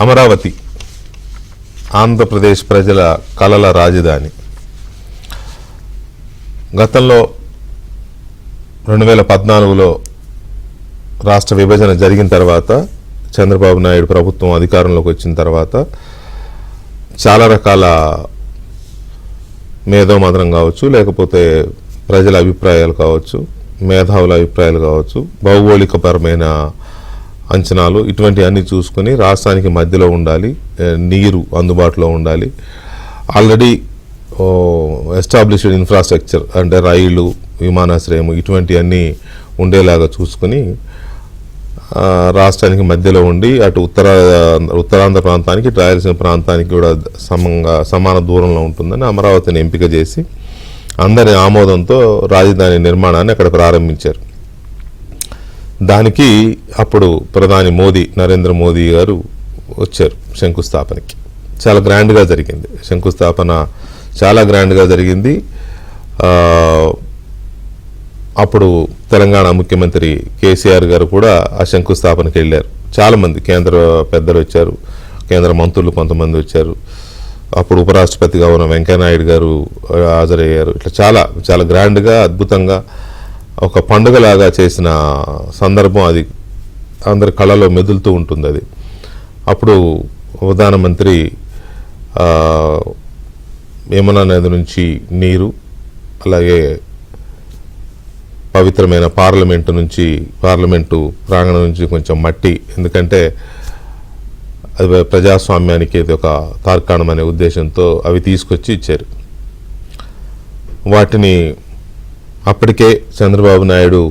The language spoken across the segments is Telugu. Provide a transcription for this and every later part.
అమరావతి ఆంధ్రప్రదేశ్ ప్రజల కలల రాజధాని. గతంలో 2014లో రాష్ట్ర విభజన జరిగిన తర్వాత చంద్రబాబు నాయుడు ప్రభుత్వం అధికారంలోకి వచ్చిన తర్వాత చాలా రకాల మేధోమథనం కావచ్చు, లేకపోతే ప్రజల అభిప్రాయాలు కావచ్చు, మేధావుల అభిప్రాయాలు కావచ్చు, భౌగోళికపరమైన అంచనాలు ఇటువంటివన్నీ చూసుకొని రాష్ట్రానికి మధ్యలో ఉండాలి, నీరు అందుబాటులో ఉండాలి, ఆల్రెడీ ఎస్టాబ్లిష్డ్ ఇన్ఫ్రాస్ట్రక్చర్ అంటే రైలు, విమానాశ్రయం ఇటువంటివన్నీ ఉండేలాగా చూసుకొని రాష్ట్రానికి మధ్యలో ఉండి అటు ఉత్తరాంధ్ర ప్రాంతానికి, రాయలసీమ ప్రాంతానికి కూడా సమాన దూరంలో ఉంటుందని అమరావతిని ఎంపిక చేసి అందరి ఆమోదంతో రాజధాని నిర్మాణాన్ని అక్కడ ప్రారంభించారు. దానికి అప్పుడు ప్రధాని నరేంద్ర మోదీ గారు వచ్చారు శంకుస్థాపనకి. చాలా గ్రాండ్గా జరిగింది శంకుస్థాపన, చాలా గ్రాండ్గా జరిగింది. అప్పుడు తెలంగాణ ముఖ్యమంత్రి కేసీఆర్ గారు కూడా ఆ శంకుస్థాపనకి వెళ్ళారు. చాలామంది కేంద్ర పెద్దలు వచ్చారు, కేంద్ర మంత్రులు కొంతమంది వచ్చారు. అప్పుడు ఉపరాష్ట్రపతిగా ఉన్న వెంకయ్యనాయుడు గారు హాజరయ్యారు. ఇట్లా చాలా చాలా గ్రాండ్గా, అద్భుతంగా ఒక పండుగలాగా చేసిన సందర్భం అది అందరి కళలో మెదులుతూ ఉంటుంది. అది అప్పుడు ప్రధానమంత్రి యమునా నది నుంచి నీరు, అలాగే పవిత్రమైన పార్లమెంటు ప్రాంగణం నుంచి కొంచెం మట్టి, ఎందుకంటే అది ప్రజాస్వామ్యానికి ఇది ఒక తార్కాణం అనే ఉద్దేశంతో అవి తీసుకొచ్చి ఇచ్చారు. వాటిని అప్పటికే చంద్రబాబు నాయుడు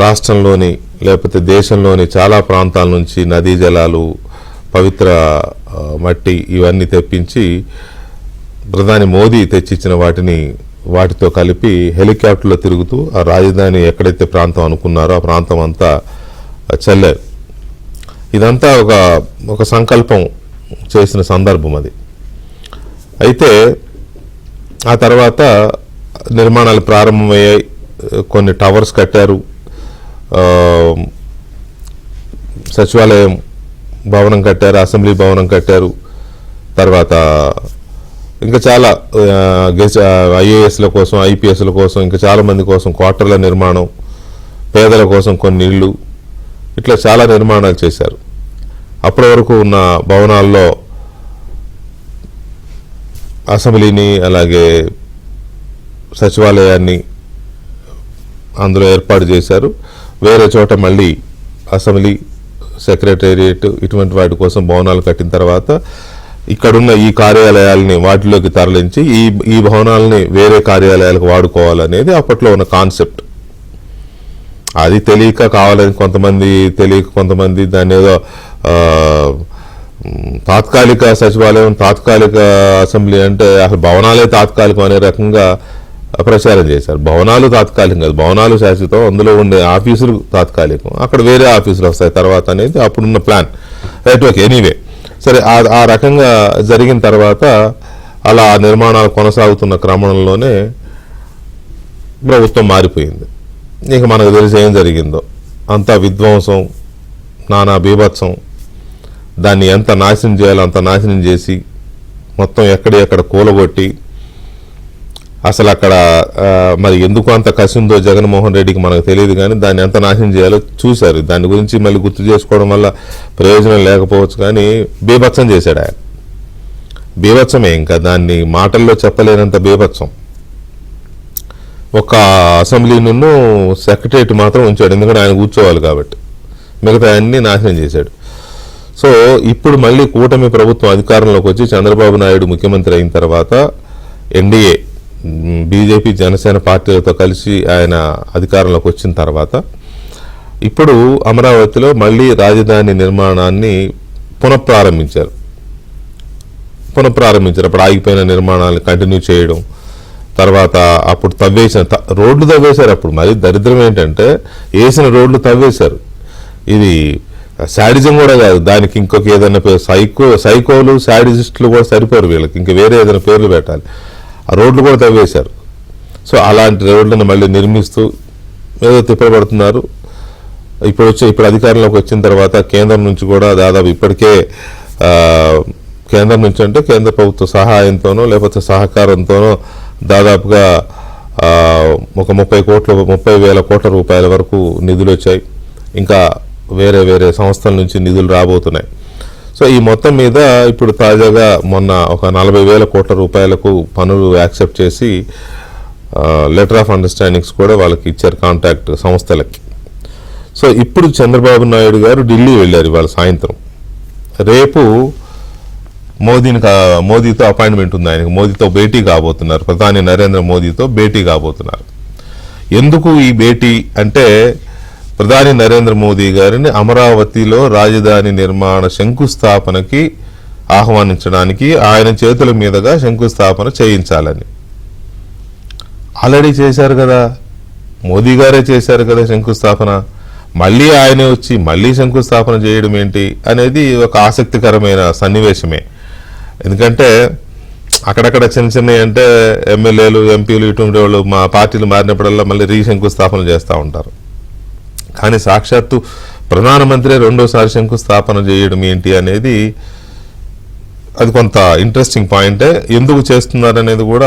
రాష్ట్రంలోని లేకపోతే దేశంలోని చాలా ప్రాంతాల నుంచి నదీ జలాలు, పవిత్ర మట్టి ఇవన్నీ తెప్పించి ప్రధాని మోదీ తెచ్చిచ్చిన వాటితో కలిపి హెలికాప్టర్లో తిరుగుతూ ఆ రాజధాని ఎక్కడైతే ప్రాంతం అనుకున్నారో ఆ ప్రాంతం అంతా చల్లారు. ఇదంతా ఒక సంకల్పం చేసిన సందర్భం అది. అయితే ఆ తర్వాత నిర్మాణాలు ప్రారంభమయ్యాయి, కొన్ని టవర్స్ కట్టారు, సచివాలయం భవనం కట్టారు, అసెంబ్లీ భవనం కట్టారు. తర్వాత ఇంకా చాలా ఐఏఎస్ల కోసం, ఐపీఎస్ల కోసం, ఇంకా చాలామంది కోసం క్వార్టర్ల నిర్మాణం, పేదల కోసం కొన్ని ఇళ్ళు, ఇట్లా చాలా నిర్మాణాలు చేశారు. అప్పటి వరకు ఉన్న భవనాల్లో అసెంబ్లీని, అలాగే సచివాలయాన్ని అందులో ఏర్పాటు చేశారు. వేరే చోట మళ్ళీ అసెంబ్లీ, సెక్రటేరియట్ ఇటువంటి వాటి కోసం భవనాలు కట్టిన తర్వాత ఇక్కడున్న ఈ కార్యాలయాలని వాటిలోకి తరలించి ఈ భవనాలని వేరే కార్యాలయాలకు వాడుకోవాలనేది అప్పట్లో ఉన్న కాన్సెప్ట్. అది తెలియక కావాలని కొంతమంది దాన్ని ఏదో తాత్కాలిక సచివాలయం, తాత్కాలిక అసెంబ్లీ అంటే అసలు భవనాలే తాత్కాలికం అనే రకంగా ప్రచారం చేశారు. భవనాలు తాత్కాలికం కాదు, భవనాలు శాశ్వతం, అందులో ఉండే ఆఫీసులు తాత్కాలికం, అక్కడ వేరే ఆఫీసులు వస్తాయి తర్వాత అనేది అప్పుడున్న ప్లాన్. రైట్, ఓకే, ఎనీవే సరే. ఆ రకంగా జరిగిన తర్వాత అలా నిర్మాణాలు కొనసాగుతున్న క్రమంలోనే ప్రభుత్వం మారిపోయింది. ఇక మనకు తెలిసి ఏం జరిగిందో, అంతా విధ్వంసం, నానా బీభత్సం, దాన్ని ఎంత నాశనం చేయాలో అంత నాశనం చేసి మొత్తం ఎక్కడ కూలగొట్టి, అసలు అక్కడ మరి ఎందుకు అంత కసి ఉందో జగన్మోహన్ రెడ్డికి మనకు తెలియదు, కానీ దాన్ని ఎంత నాశనం చేయాలో చూశారు. దాని గురించి మళ్ళీ గుర్తు చేసుకోవడం వల్ల ప్రయోజనం లేకపోవచ్చు, కానీ బీభత్సం చేశాడు ఆయన. బీభత్సమే, ఇంకా దాన్ని మాటల్లో చెప్పలేనంత బీభత్సం. ఒక అసెంబ్లీను సెక్రటరియట్ మాత్రం ఉంచాడు, ఎందుకంటే ఆయన కూర్చోవాలి కాబట్టి. మిగతా అన్ని నాశనం చేశాడు. సో ఇప్పుడు మళ్ళీ కూటమి ప్రభుత్వం అధికారంలోకి వచ్చి చంద్రబాబు నాయుడు ముఖ్యమంత్రి అయిన తర్వాత ఎన్డీఏ, బీజేపీ, జనసేన పార్టీలతో కలిసి ఆయన అధికారంలోకి వచ్చిన తర్వాత ఇప్పుడు అమరావతిలో మళ్ళీ రాజధాని నిర్మాణాన్ని పునఃప్రారంభించారు. అప్పుడు ఆగిపోయిన నిర్మాణాలను కంటిన్యూ చేయడం, తర్వాత అప్పుడు రోడ్లు తవ్వేశారు. అప్పుడు మరి దరిద్రం ఏంటంటే వేసిన రోడ్లు తవ్వేశారు. ఇది శాడిజం కూడా కాదు, దానికి ఇంకొక ఏదైనా పేరు, సైకోలు, శాడిజిస్టులు కూడా సరిపోరు వీళ్ళకి, ఇంకా వేరే ఏదైనా పేర్లు పెట్టాలి. ఆ రోడ్లు కూడా తవ్వేశారు. సో అలాంటి రోడ్లను మళ్ళీ నిర్మిస్తూ ఏదో తిప్పబడుతున్నారు. ఇప్పుడు అధికారంలోకి వచ్చిన తర్వాత కేంద్రం నుంచి కూడా దాదాపు ఇప్పటికే కేంద్రం నుంచి అంటే కేంద్ర ప్రభుత్వ సహాయంతోనో లేకపోతే సహకారంతోనో దాదాపుగా ఒక 30,000 కోట్ల రూపాయల వరకు నిధులు వచ్చాయి. ఇంకా వేరే వేరే సంస్థల నుంచి నిధులు రాబోతున్నాయి. సో ఈ మొత్తం మీద ఇప్పుడు తాజాగా మొన్న ఒక 40,000 కోట్ల రూపాయలకు పనులు యాక్సెప్ట్ చేసి లెటర్ ఆఫ్ అండర్స్టాండింగ్స్ కూడా వాళ్ళకి ఇచ్చారు కాంట్రాక్ట్ సంస్థలకి. సో ఇప్పుడు చంద్రబాబు నాయుడు గారు ఢిల్లీ వెళ్ళారు ఇవాళ సాయంత్రం. రేపు మోదీతో అపాయింట్మెంట్ ఉంది ఆయనకు. మోదీతో భేటీ కాబోతున్నారు, ప్రధాని నరేంద్ర మోదీతో భేటీ కాబోతున్నారు. ఎందుకు ఈ భేటీ అంటే ప్రధాని నరేంద్ర మోదీ గారిని అమరావతిలో రాజధాని నిర్మాణ శంకుస్థాపనకి ఆహ్వానించడానికి ఆయన చేతుల మీదుగా శంకుస్థాపన చేయించాలని. ఆల్రెడీ చేశారు కదా, మోదీ గారే చేశారు కదా శంకుస్థాపన. మళ్ళీ ఆయనే వచ్చి మళ్ళీ శంకుస్థాపన చేయడం ఏంటి అనేది ఒక ఆసక్తికరమైన సన్నివేశమే. ఎందుకంటే అక్కడక్కడ చిన్న చిన్నవి అంటే ఎమ్మెల్యేలు ఎంపీలు ఇటువంటి వాళ్ళు మా పార్టీలు మారినప్పుడల్లా మళ్ళీ శంకుస్థాపన చేస్తూ ఉంటారు. కానీ సాక్షాత్తు ప్రధానమంత్రి రెండోసారి శంకుస్థాపన చేయడం ఏంటి అనేది అది కొంత ఇంట్రెస్టింగ్ పాయింటే. ఎందుకు చేస్తున్నారు అనేది కూడా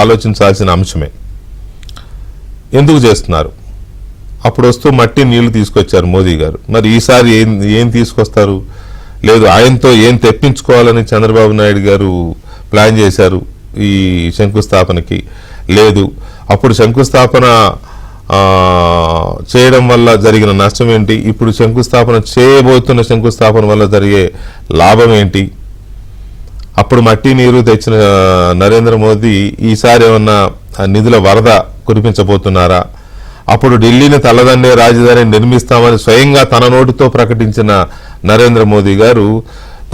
ఆలోచించాల్సిన అంశమే. ఎందుకు చేస్తున్నారు? అప్పుడు వస్తూ మట్టి నీళ్లు తీసుకొచ్చారు మోదీ గారు. మరి ఈసారి ఏం తీసుకొస్తారు? లేదు, ఆయనతో ఏం తెప్పించుకోవాలని చంద్రబాబు నాయుడు గారు ప్లాన్ చేశారు ఈ శంకుస్థాపనకి. లేదు, అప్పుడు శంకుస్థాపన చేయడం వల్ల జరిగిన నష్టం ఏంటి, ఇప్పుడు శంకుస్థాపన చేయబోతున్న శంకుస్థాపన వల్ల జరిగే లాభం ఏంటి, అప్పుడు మట్టి నీరు తెచ్చిన నరేంద్ర మోదీ ఈసారి ఏమన్నా నిధుల వరద కురిపించబోతున్నారా, అప్పుడు ఢిల్లీని తలదన్నే రాజధాని నిర్మిస్తామని స్వయంగా తన నోటితో ప్రకటించిన నరేంద్ర మోదీ గారు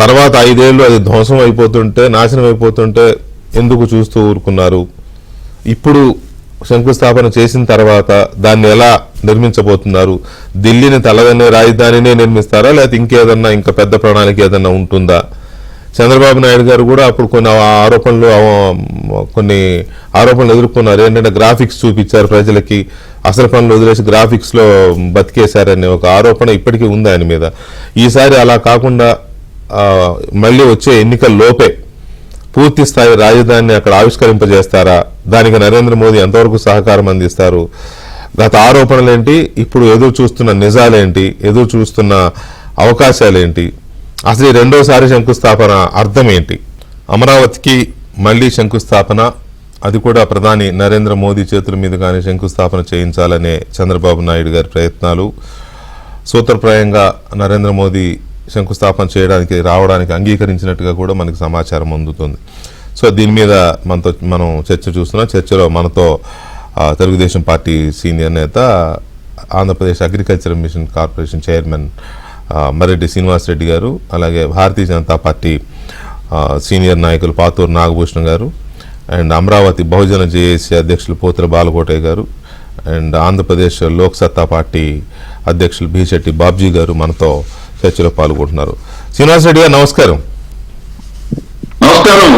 తర్వాత 5 ఏళ్ళు అది ధ్వంసం అయిపోతుంటే, నాశనం అయిపోతుంటే ఎందుకు చూస్తూ ఊరుకున్నారు? ఇప్పుడు శంకుస్థాపన చేసిన తర్వాత దాన్ని ఎలా నిర్మించబోతున్నారు? ఢిల్లీని తలదన్నే రాజధానినే నిర్మిస్తారా, లేకపోతే ఇంకేదన్నా ఇంకా పెద్ద ప్రణాళిక ఏదన్నా ఉంటుందా? చంద్రబాబు నాయుడు గారు కూడా అప్పుడు కొన్ని ఆరోపణలు ఎదుర్కొన్నారు. ఏంటంటే గ్రాఫిక్స్ చూపించారు ప్రజలకి, అసలు పనులు వదిలేసి గ్రాఫిక్స్లో బతికేశారనే ఒక ఆరోపణ ఇప్పటికీ ఉంది ఆయన మీద. ఈసారి అలా కాకుండా మళ్ళీ వచ్చే ఎన్నికల లోపే పూర్తి స్థాయి రాజధానిని అక్కడ ఆవిష్కరింపజేస్తారా? దానికి నరేంద్ర మోదీ ఎంతవరకు సహకారం అందిస్తారు? గత ఆరోపణలేంటి, ఇప్పుడు ఎదురు చూస్తున్న నిజాలేంటి, ఎదురు చూస్తున్న అవకాశాలేంటి, అసలు రెండోసారి శంకుస్థాపన అర్థం ఏంటి? అమరావతికి మళ్లీ శంకుస్థాపన, అది కూడా ప్రధాని నరేంద్ర మోదీ చేతుల మీదుగానే శంకుస్థాపన చేయించాలనే చంద్రబాబు నాయుడు గారి ప్రయత్నాలు. సూత్రప్రాయంగా నరేంద్ర మోదీ శంకుస్థాపన చేయడానికి రావడానికి అంగీకరించినట్టుగా కూడా మనకి సమాచారం అందుతుంది. సో దీని మీద మనం చర్చ చూస్తున్నాం. చర్చలో మనతో తెలుగుదేశం పార్టీ సీనియర్ నేత, Andhra Pradesh agriculture mission corporation chairman Mareddy Srinivasa Reddy గారు, అలాగే భారతీయ జనతా పార్టీ సీనియర్ నాయకులు పాతూరు నాగభూషణం గారు, అండ్ అమరావతి బహుజన జేఏసీ అధ్యక్షులు పోతుల బాలకోటయ్య గారు, అండ్ ఆంధ్రప్రదేశ్ లోక్ సత్తా పార్టీ అధ్యక్షులు భీశెట్టి బాబ్జీ గారు మనతో చర్చలో పాల్గొంటున్నారు. శ్రీనివాసరెడ్డి గారు నమస్కారం. నమస్కారం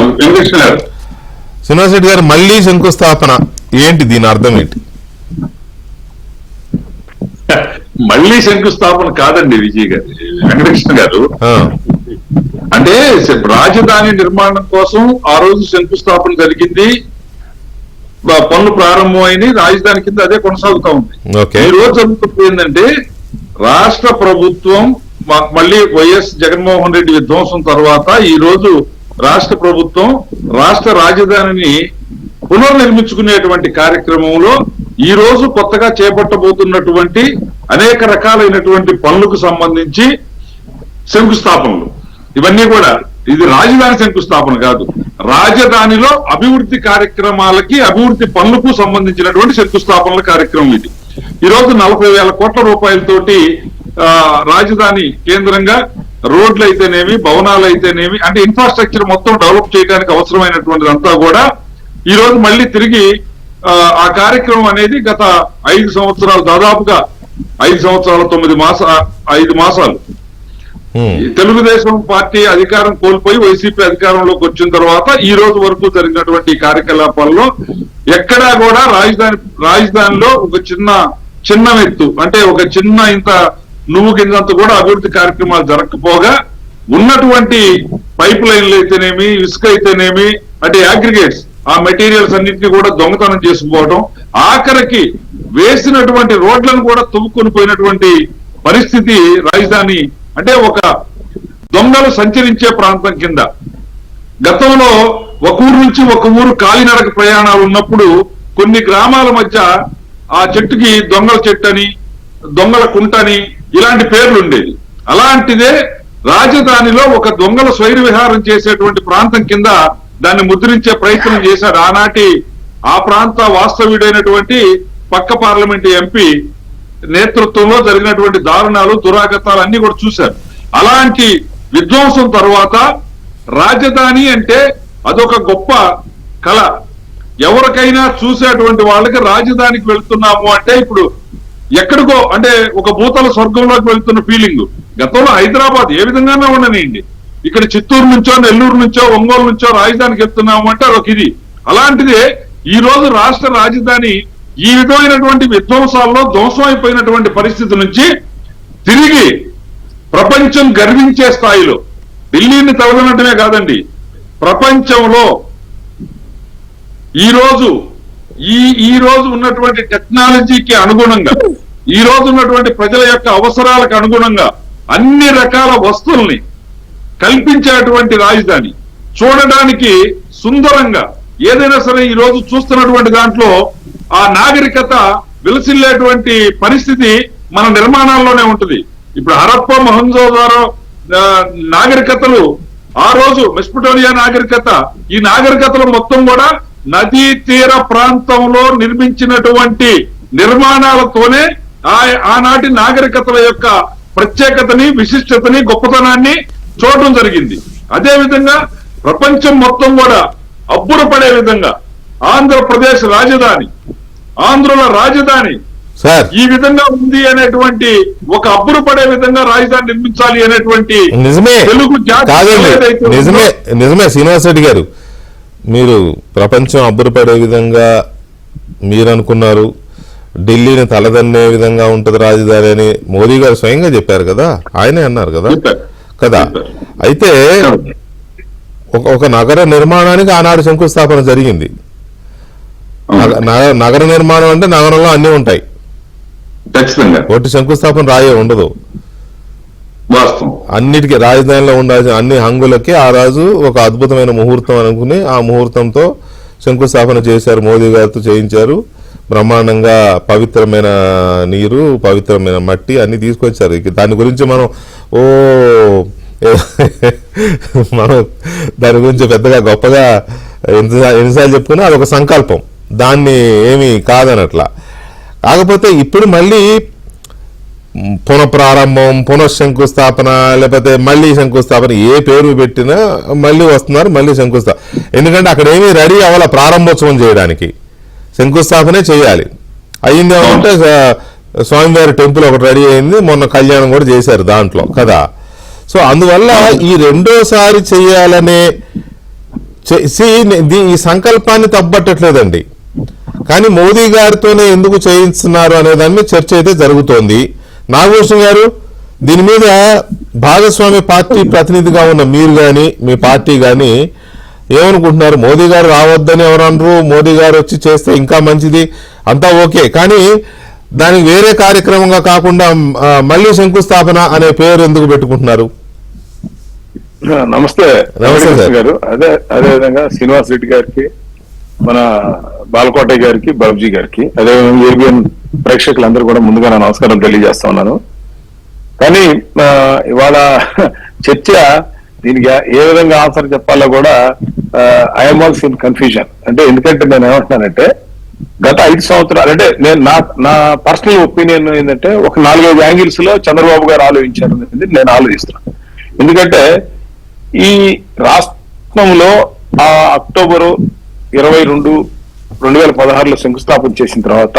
శ్రీనివాసరెడ్డి గారు, మళ్లీ శంకుస్థాపన ఏంటి, దీని అర్థం ఏంటి? మళ్లీ శంకుస్థాపన కాదండి విజయ్ గారు, వెంకటకృష్ణ గారు. అంటే రాజధాని నిర్మాణం కోసం ఆ రోజు శంకుస్థాపన జరిగింది, పనులు ప్రారంభమైంది, రాజధాని కింద అదే కొనసాగుతా ఉంది. ఈ రోజు జరుగుతుంది ఏంటంటే, రాష్ట్ర ప్రభుత్వం మళ్ళీ వైఎస్ జగన్మోహన్ రెడ్డి విధ్వంసం తర్వాత ఈ రోజు రాష్ట్ర ప్రభుత్వం రాష్ట్ర రాజధానిని పునర్నిర్మించుకునేటువంటి కార్యక్రమంలో ఈ రోజు కొత్తగా చేపట్టబోతున్నటువంటి అనేక రకాలైనటువంటి పనులకు సంబంధించి శంకుస్థాపనలు, ఇవన్నీ కూడా ఇది రాజధాని శంకుస్థాపన కాదు, రాజధానిలో అభివృద్ధి కార్యక్రమాలకి అభివృద్ధి పనులకు సంబంధించినటువంటి శంకుస్థాపనల కార్యక్రమం ఇది. ఈ రోజు 40,000 కోట్ల రూపాయలతోటి రాజధాని కేంద్రంగా రోడ్లు అయితేనేమి, భవనాలు అయితేనేమి, అంటే ఇన్ఫ్రాస్ట్రక్చర్ మొత్తం డెవలప్ చేయడానికి అవసరమైనటువంటిదంతా కూడా ఈ రోజు మళ్ళీ తిరిగి ఆ కార్యక్రమం అనేది గత 5 సంవత్సరాలు, దాదాపుగా 5 సంవత్సరాల 5 మాసాలు తెలుగుదేశం పార్టీ అధికారం కోల్పోయి వైసీపీ అధికారంలోకి వచ్చిన తర్వాత ఈ రోజు వరకు జరిగినటువంటి కార్యకలాపాల్లో ఎక్కడా కూడా రాజధానిలో ఒక చిన్న చిన్న ఎత్తు, అంటే ఒక చిన్న ఇంత నువ్వు కిందంత కూడా అభివృద్ధి కార్యక్రమాలు జరగకపోగా ఉన్నటువంటి పైప్ లైన్లు అయితేనేమి, ఇసుక అయితేనేమి, అంటే అగ్రిగేట్స్ ఆ మెటీరియల్స్ అన్నింటినీ కూడా దొంగతనం చేసుకుపోవడం, ఆఖరికి వేసినటువంటి రోడ్లను కూడా తుమ్ముకొని పోయినటువంటి పరిస్థితి రాజధాని అంటే ఒక దొంగలు సంచరించే ప్రాంతం కింద. గతంలో ఒక ఊరు నుంచి ఒక ఊరు కాలినడక ప్రయాణాలు ఉన్నప్పుడు కొన్ని గ్రామాల మధ్య ఆ చెట్టుకి దొంగల చెట్టు అని, దొంగల కుంటని ఇలాంటి పేర్లు ఉండేది. అలాంటిదే రాజధానిలో ఒక దొంగల స్వైర విహారం చేసేటువంటి ప్రాంతం కింద దాన్ని ముద్రించే ప్రయత్నం చేశాడు ఆనాటి ఆ ప్రాంత వాస్తవ్యుడైనటువంటి పక్క పార్లమెంట్ ఎంపీ నేతృత్వంలో జరిగినటువంటి దారుణాలు, దురాగతాలు అన్ని కూడా చూశారు. అలాంటి విధ్వంసం తర్వాత రాజధాని అంటే అదొక గొప్ప కళ. ఎవరికైనా చూసేటువంటి వాళ్ళకి రాజధానికి వెళ్తున్నాము అంటే ఇప్పుడు ఎక్కడికో అంటే ఒక భూతల స్వర్గంలోకి వెళ్తున్న ఫీలింగ్. గతంలో హైదరాబాద్ ఏ విధంగానే ఉండనియండి, ఇక్కడ చిత్తూరు నుంచో, నెల్లూరు నుంచో, ఒంగోలు నుంచో రాజధానికి వెళ్తున్నాము అంటే అదొక ఇది. అలాంటిదే ఈ రోజు రాష్ట్ర రాజధాని ఈ విధమైనటువంటి విధ్వంసాల్లో ధ్వంసం అయిపోయినటువంటి పరిస్థితి నుంచి తిరిగి ప్రపంచం గర్వించే స్థాయిలో, ఢిల్లీని తగలనటమే కాదండి, ప్రపంచంలో ఈ రోజు ఉన్నటువంటి టెక్నాలజీకి అనుగుణంగా, ఈ రోజు ఉన్నటువంటి ప్రజల యొక్క అవసరాలకు అనుగుణంగా అన్ని రకాల వస్తువుల్ని కల్పించేటువంటి రాజధాని, చూడడానికి సుందరంగా ఏదైనా సరే ఈ రోజు చూస్తున్నటువంటి దాంట్లో ఆ నాగరికత విలసిల్లేటువంటి పరిస్థితి మన నిర్మాణాల్లోనే ఉంటుంది. ఇప్పుడు హరప్ప, మొహంజోదారో నాగరికతలు, ఆ రోజు మెస్పటోనియా నాగరికత, ఈ నాగరికతలు మొత్తం కూడా నదీ తీర ప్రాంతంలో నిర్మించినటువంటి నిర్మాణాలతోనే ఆనాటి నాగరికతల యొక్క ప్రత్యేకతని, విశిష్టతని, గొప్పతనాన్ని చూడటం జరిగింది. అదే విధంగా ప్రపంచం మొత్తం కూడా అబ్బురపడే విధంగా ఆంధ్రప్రదేశ్ రాజధాని, ఆంధ్రుల రాజధాని ఈ విధంగా ఉంది అనేటువంటి ఒక అబ్బురపడే విధంగా రాజధాని నిర్మించాలి అనేటువంటి తెలుగు నిజమే శ్రీనివాస్ రెడ్డి గారు, మీరు ప్రపంచం అబ్బురపడే విధంగా మీరు అనుకున్నారు, ఢిల్లీని తలదన్నే విధంగా ఉంటది రాజధాని అని మోదీ గారు స్వయంగా చెప్పారు కదా, ఆయనే అన్నారు కదా. అయితే ఒక నగర నిర్మాణానికి ఆనాడు శంకుస్థాపన జరిగింది. నగర నిర్మాణం అంటే నగరంలో అన్ని ఉంటాయి, ఒకటి శంకుస్థాపన రాయే ఉండదు. అన్నిటికీ రాజధానిలో ఉండాల్సిన అన్ని హంగులకి ఆ రాజు ఒక అద్భుతమైన ముహూర్తం అనుకుని ఆ ముహూర్తంతో శంకుస్థాపన చేశారు, మోదీ గారితో చేయించారు. బ్రహ్మాండంగా పవిత్రమైన నీరు, పవిత్రమైన మట్టి అన్ని తీసుకొచ్చారు. దాని గురించి మనం దాని గురించి పెద్దగా గొప్పగా ఎన్నిసార్లు చెప్పుకున్నా అదొక సంకల్పం, దాన్ని ఏమీ కాదనట్లా. కాకపోతే ఇప్పుడు మళ్ళీ పునఃప్రారంభం, పునఃశంకుస్థాపన, లేకపోతే మళ్ళీ శంకుస్థాపన, ఏ పేరు పెట్టినా మళ్ళీ వస్తున్నారు, మళ్ళీ శంకుస్థాపన. ఎందుకంటే అక్కడ ఏమీ రెడీ అవ్వాల ప్రారంభోత్సవం చేయడానికి, శంకుస్థాపనే చేయాలి. అయ్యింది ఏమంటే స్వామివారి టెంపుల్ ఒకటి రెడీ అయింది, మొన్న కళ్యాణం కూడా చేశారు దాంట్లో కదా. సో అందువల్ల ఈ రెండోసారి చేయాలనే ఈ సంకల్పాన్ని తప్పట్టట్లేదండి. కానీ మోదీ గారితోనే ఎందుకు చేయిస్తున్నారు అనే దాని మీద చర్చ అయితే జరుగుతోంది. నాగభూషణ్ గారు, దీని మీద భాగస్వామి పార్టీ ప్రతినిధిగా ఉన్న మీరు కానీ మీ పార్టీ కానీ ఏమనుకుంటున్నారు? మోదీ గారు రావద్దని ఎవరన్నారు, మోదీ గారు వచ్చి చేస్తే ఇంకా మంచిది, అంతా ఓకే, కానీ దానికి వేరే కార్యక్రమంగా కాకుండా మళ్ళీ శంకుస్థాపన అనే పేరు ఎందుకు పెట్టుకుంటున్నారు? నమస్తే గారు. అదే విధంగా శ్రీనివాస్ రెడ్డి గారికి, మన బాలకోటయ్య గారికి, బాబుజీ గారికి, అదేవిధంగా ఏబిఎన్ ప్రేక్షకులందరూ కూడా ముందుగా నా నమస్కారం తెలియజేస్తా ఉన్నాను. కానీ ఇవాళ చర్చ దీనికి ఏ విధంగా ఆన్సర్ చెప్పాలో కూడా ఐఎమ్ ఆల్సో ఇన్ కన్ఫ్యూజన్. అంటే ఎందుకంటే నేను ఏమంటున్నానంటే, గత 5 సంవత్సరాలు అంటే నేను నా పర్సనల్ ఒపీనియన్ ఏంటంటే, ఒక 4-5 యాంగిల్స్ లో చంద్రబాబు గారు ఆలోచించారు అనేది నేను ఆలోచిస్తున్నాను. ఎందుకంటే ఈ రాష్ట్రంలో అక్టోబరు 22, 2016లో శంకుస్థాపన చేసిన తర్వాత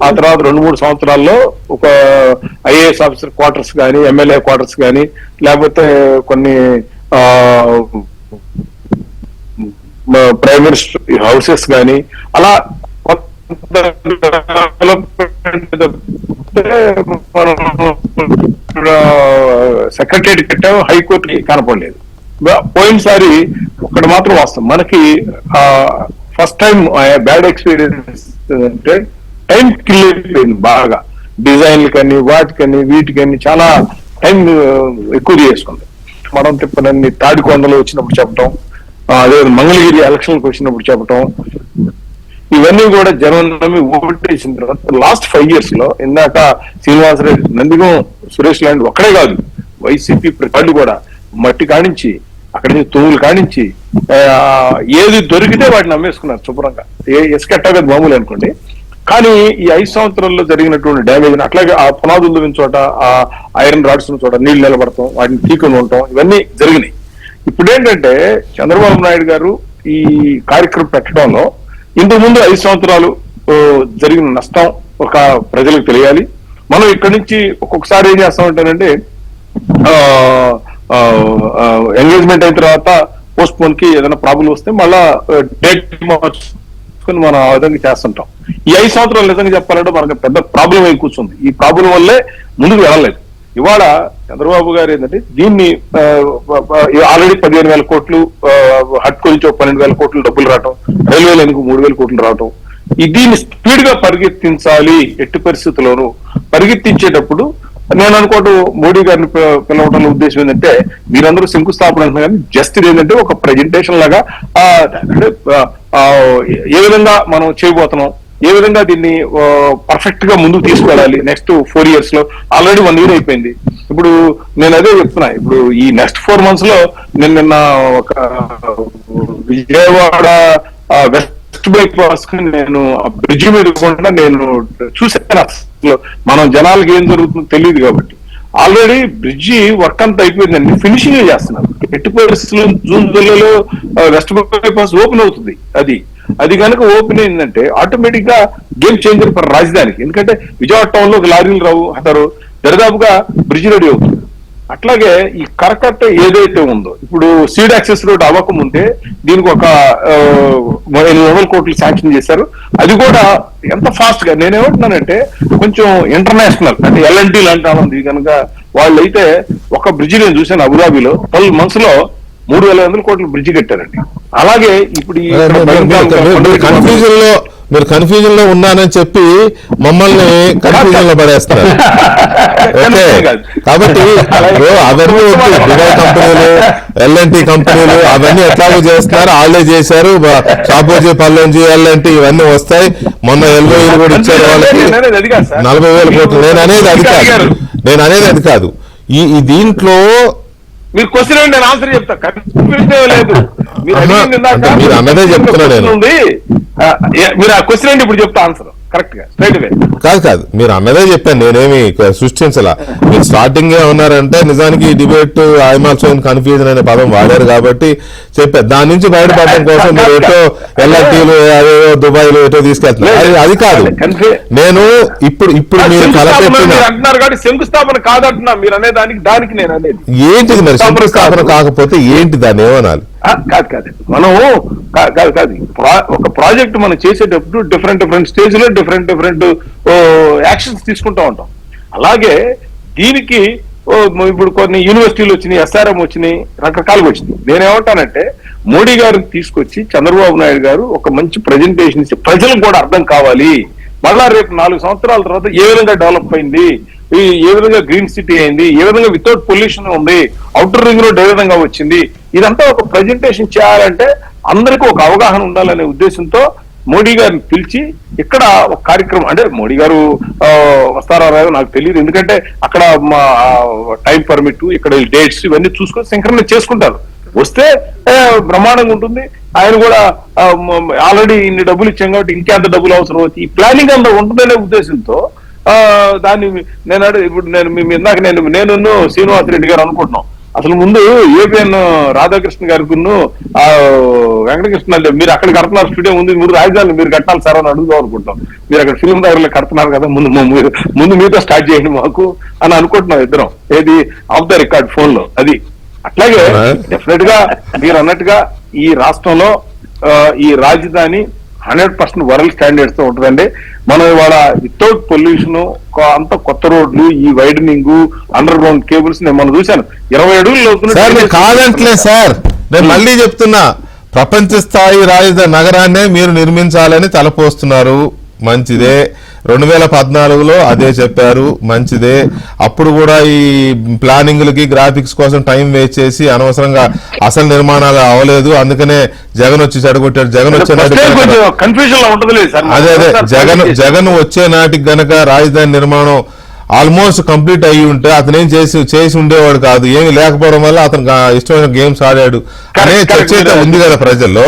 ఆ తర్వాత 2-3 సంవత్సరాల్లో ఒక ఐఏఎస్ ఆఫీసర్ క్వార్టర్స్ కానీ, ఎమ్మెల్యే క్వార్టర్స్ కానీ, లేకపోతే కొన్ని ప్రైమ్ మినిస్టర్ హౌసెస్ కానీ, అలా సెక్రటరీ కట్టాము, హైకోర్టుకి కనపడలేదు. పోయినసారి ఒకటి మాత్రం వాస్తవం, మనకి ఫస్ట్ టైం బ్యాడ్ ఎక్స్పీరియన్స్ అంటే టైం కిల్ అయిపోయింది బాగా. డిజైన్లు కానీ వాటికని వీటికని చాలా టైం ఎక్కువ చేసుకుంది. మనం తిప్పనన్ని తాడికొండలు వచ్చినప్పుడు చెప్పటం, అదే మంగళగిరి ఎలక్షన్కి వచ్చినప్పుడు చెప్పటం, ఇవన్నీ కూడా జనం నమ్మి ఓటేసిన తర్వాత లాస్ట్ 5 years లో ఇందాక శ్రీనివాసరెడ్డి, నందిగం సురేష్ లాంటి ఒక్కడే కాదు, వైసీపీ ప్రజలు కూడా మట్టి కానించి అక్కడి నుంచి తోవులు కానించి ఏది దొరికితే వాటిని అమ్మేసుకున్నారు శుభ్రంగా. ఎస్కెట్టాగా మామూలు అనుకోండి. కానీ ఈ 5 సంవత్సరాల్లో జరిగినటువంటి డ్యామేజ్, అట్లాగే ఆ పునాదులు ఉన్న చోట, ఆ ఐరన్ రాడ్స్ ఉన్న చోట నీళ్లు నిలబడటం, వాటిని తీకొని ఉండటం, ఇవన్నీ జరిగినాయి. ఇప్పుడు ఏంటంటే చంద్రబాబు నాయుడు గారు ఈ కార్యక్రమం పెట్టడంలో ఇంతకు ముందు 5 సంవత్సరాలు జరిగిన నష్టం ఒక ప్రజలకు తెలియాలి. మనం ఇక్కడి నుంచి ఒక్కొక్కసారి ఏం చేస్తామంటేనంటే ఎంగేజ్మెంట్ అయిన తర్వాత పోస్ట్ పోన్ కి ఏదైనా ప్రాబ్లం వస్తే మళ్ళా డేట్ మార్చుకుని మనం ఆ విధంగా చేస్తుంటాం. ఈ 5 సంవత్సరాలు నిజంగా చెప్పాలంటే మనకు పెద్ద ప్రాబ్లం అయి కూర్చుంది. ఈ ప్రాబ్లం వల్లే ముందుకు వెళ్ళలేదు. ఇవాళ చంద్రబాబు గారు ఏంటంటే దీన్ని ఆల్రెడీ 15,000 కోట్లు, హట్కో నుంచి 12,000 కోట్లు డబ్బులు రావటం, రైల్వే లైన్కు 3,000 కోట్లు రావటం, దీన్ని స్పీడ్ గా పరిగెత్తించాలి. ఎట్టి పరిస్థితుల్లోనూ పరిగెత్తించేటప్పుడు నేను అనుకోవటం మోడీ గారిని పిలవటం ఉద్దేశం ఏంటంటే, మీరందరూ శంకుస్థాపన అంటున్నారు కానీ జస్ట్ ఏంటంటే ఒక ప్రెజెంటేషన్ లాగా అంటే ఏ విధంగా మనం చేయబోతున్నాం, ఏ విధంగా దీన్ని పర్ఫెక్ట్ గా ముందుకు తీసుకెళ్ళాలి. నెక్స్ట్ 4 years లో ఆల్రెడీ 1 year అయిపోయింది. ఇప్పుడు నేను అదే చెప్తున్నా, ఇప్పుడు ఈ నెక్స్ట్ 4 months లో నేను నిన్న ఒక విజయవాడ వెస్ట్ బైపాస్ కి నేను బ్రిడ్జ్ మీద కూడా నేను చూసాను. అసలు మనం జనాలకి ఏం జరుగుతుందో తెలియదు కాబట్టి ఆల్రెడీ బ్రిడ్జి వర్క్ అంతా అయిపోయిందండి, ఫినిషింగ్ చేస్తున్నారు. ఎట్టి పరిస్థితుల్లో జూన్ జూలైలో వెస్ట్ బైపాస్ ఓపెన్ అవుతుంది. అది కనుక ఓపెన్ అయిందంటే ఆటోమేటిక్ గా గేమ్ చేంజర్ ఫర్ రాజధానికి. ఎందుకంటే విజయవాడ టౌన్ లో లారీలు రావు అంటారు, దరిదాపుగా బ్రిడ్జ్ రెడీ అవుతుంది. అట్లాగే ఈ కరకట్ట ఏదైతే ఉందో, ఇప్పుడు సీడ్ యాక్సెస్ రోడ్ అవ్వకముందే దీనికి ఒక 800 కోట్లు శాంక్షన్ చేశారు. అది కూడా ఎంత ఫాస్ట్ గా, నేనేమంటున్నానంటే కొంచెం ఇంటర్నేషనల్ అంటే LNT లాంటి కనుక వాళ్ళైతే ఒక బ్రిడ్జ్ నేను చూశాను అబుదాబిలో 12 months లో 3,500 కోట్ల బ్రిడ్జ్ కట్టారండి. అలాగే ఇప్పుడు మీరు కన్ఫ్యూజన్ లో ఉన్నానని చెప్పి మమ్మల్ని కన్ఫ్యూజన్ లో పడేస్తారు. ఓకే, కాబట్టి అవన్నీ దుబాయ్ కంపెనీలు, LNT కంపెనీలు అవన్నీ ఎట్లాగో చేస్తున్నారు, వాళ్ళే చేశారు. షాపోజీ పల్లెంజీ LNT ఇవన్నీ వస్తాయి. మొన్న LOE కూడా ఇచ్చారు వాళ్ళకి 40,000 కోట్లు. నేను అనేది అది కాదు. ఈ దీంట్లో మీరు క్వశ్చన్ నేను ఆన్సర్ చెప్తా, కన్ఫ్యూజన్ లేదు. మీరు అన్నదే చెప్తున్నా నేను. మీరు ఆ క్వశ్చన్ ఏంటి ఇప్పుడు చెప్తా ఆన్సర్ కరెక్ట్ గా స్ట్రైట్ వే. కాదు, మీరు అన్నదే చెప్పాను, నేనేమి సృష్టించలా. మీరు స్టార్టింగ్ ఉన్నారంటే నిజానికి debate I'm also in confusion అనే పదం వాడారు కాబట్టి చెప్పారు. దాని నుంచి బయటపడడం కోసం మీరు ఎటో LNTలు అదేదో దుబాయ్లు ఎటో తీసుకెళ్తున్నారు. అది కాదు, నేను ఇప్పుడు మీరు అంటున్నారు కాబట్టి శంకుస్థాపన కాదంటున్నా. మీరు అనే దానికి నేను అనేది ఏంటిది మరి? శంకుస్థాపన కాకపోతే ఏంటి, దాన్ని ఏమనాలి? కాదు మనం కాదు ఒక ప్రాజెక్ట్ మనం చేసేటప్పుడు డిఫరెంట్ స్టేజ్ లో డిఫరెంట్ యాక్షన్స్ తీసుకుంటూ ఉంటాం. అలాగే దీనికి ఇప్పుడు కొన్ని యూనివర్సిటీలు వచ్చినాయి, SRM వచ్చినాయి, రకరకాలుగా వచ్చినాయి. నేనేమంటానంటే మోడీ గారిని తీసుకొచ్చి చంద్రబాబు నాయుడు గారు ఒక మంచి ప్రజెంటేషన్ ఇచ్చి ప్రజలకు కూడా అర్థం కావాలి. మళ్ళా రేపు 4 సంవత్సరాల తర్వాత ఏ విధంగా డెవలప్ అయింది, ఏ విధంగా గ్రీన్ సిటీ అయింది, ఏ విధంగా వితౌట్ పొల్యూషన్ ఉంది, అవుటర్ రింగ్ రోడ్ ఏ విధంగా వచ్చింది, ఇదంతా ఒక ప్రజెంటేషన్ చేయాలంటే అందరికీ ఒక అవగాహన ఉండాలనే ఉద్దేశంతో మోడీ గారిని పిలిచి ఇక్కడ ఒక కార్యక్రమం, అంటే మోడీ గారు వస్తారా నాకు తెలియదు, ఎందుకంటే అక్కడ టైం పర్మిట్, ఇక్కడ డేట్స్ ఇవన్నీ చూసుకొని సింక్రనైజ్ చేసుకుంటారు. వస్తే బ్రహ్మాండంగా ఉంటుంది. ఆయన కూడా ఆల్రెడీ ఇన్ని డబ్బులు ఇచ్చాం కాబట్టి ఇంకెంత డబ్బులు అవసరం వచ్చి ఈ ప్లానింగ్ అంతా ఉంటుందనే ఉద్దేశంతో దాన్ని ఇప్పుడు ఇందాక నేను శ్రీనివాసరెడ్డి గారు అనుకుంటున్నాం. అసలు ముందు ఏపీఎన్ రాధాకృష్ణ గారికి వెంకటకృష్ణ మీరు అక్కడ కడుతున్నారు స్టూడియో ముందు, మీరు రాజధాని మీరు కట్టాలి సార్ అని అడుగుదాం అనుకుంటాం. మీరు అక్కడ ఫిల్మ్ నగర్ లో కడుతున్నారు కదా, ముందు మీతో స్టార్ట్ చేయండి మాకు అని అనుకుంటున్నాం ఇద్దరం. ఏది ఆఫ్ ద రికార్డ్ ఫోన్ లో. అది అట్లాగే డెఫినెట్ గా మీరు అన్నట్టుగా ఈ రాష్ట్రంలో ఈ రాజధాని 100% వరల్డ్ స్టాండర్డ్స్ తో ఉంటుందండి. మనం ఇవాళ వితౌట్ పొల్యూషన్ అంత కొత్త రోడ్లు, ఈ వైడనింగ్, అండర్ గ్రౌండ్ కేబుల్స్ నేను మనం చూశాను 20 అడుగులు సార్ నేను కాదంటలే సార్, నేను మళ్ళీ చెప్తున్నా, ప్రపంచ స్థాయి రాజధాని నగరాన్నే మీరు నిర్మించాలని తలపోస్తున్నారు, మంచిదే. 2014లో అదే చెప్పారు, మంచిదే. అప్పుడు కూడా ఈ ప్లానింగ్లకి గ్రాఫిక్స్ కోసం టైం వేస్ట్ చేసి అనవసరంగా అసలు నిర్మాణాలు అవ్వలేదు, అందుకనే జగన్ వచ్చి చెడగొట్టాడు. జగన్ వచ్చే నాటికి కన్ఫ్యూజన్ లో ఉంటుంది సార్. అదే జగన్ వచ్చే నాటికి గనక రాజధాని నిర్మాణం ఆల్మోస్ట్ కంప్లీట్ అయ్యి ఉంటే అతనేం చేసి ఉండేవాడు కాదు. ఏమి లేకపోవడం వల్ల అతను ఇష్టమైన గేమ్స్ ఆడాడు అనే చర్చ అయితే ఉంది కదా ప్రజల్లో.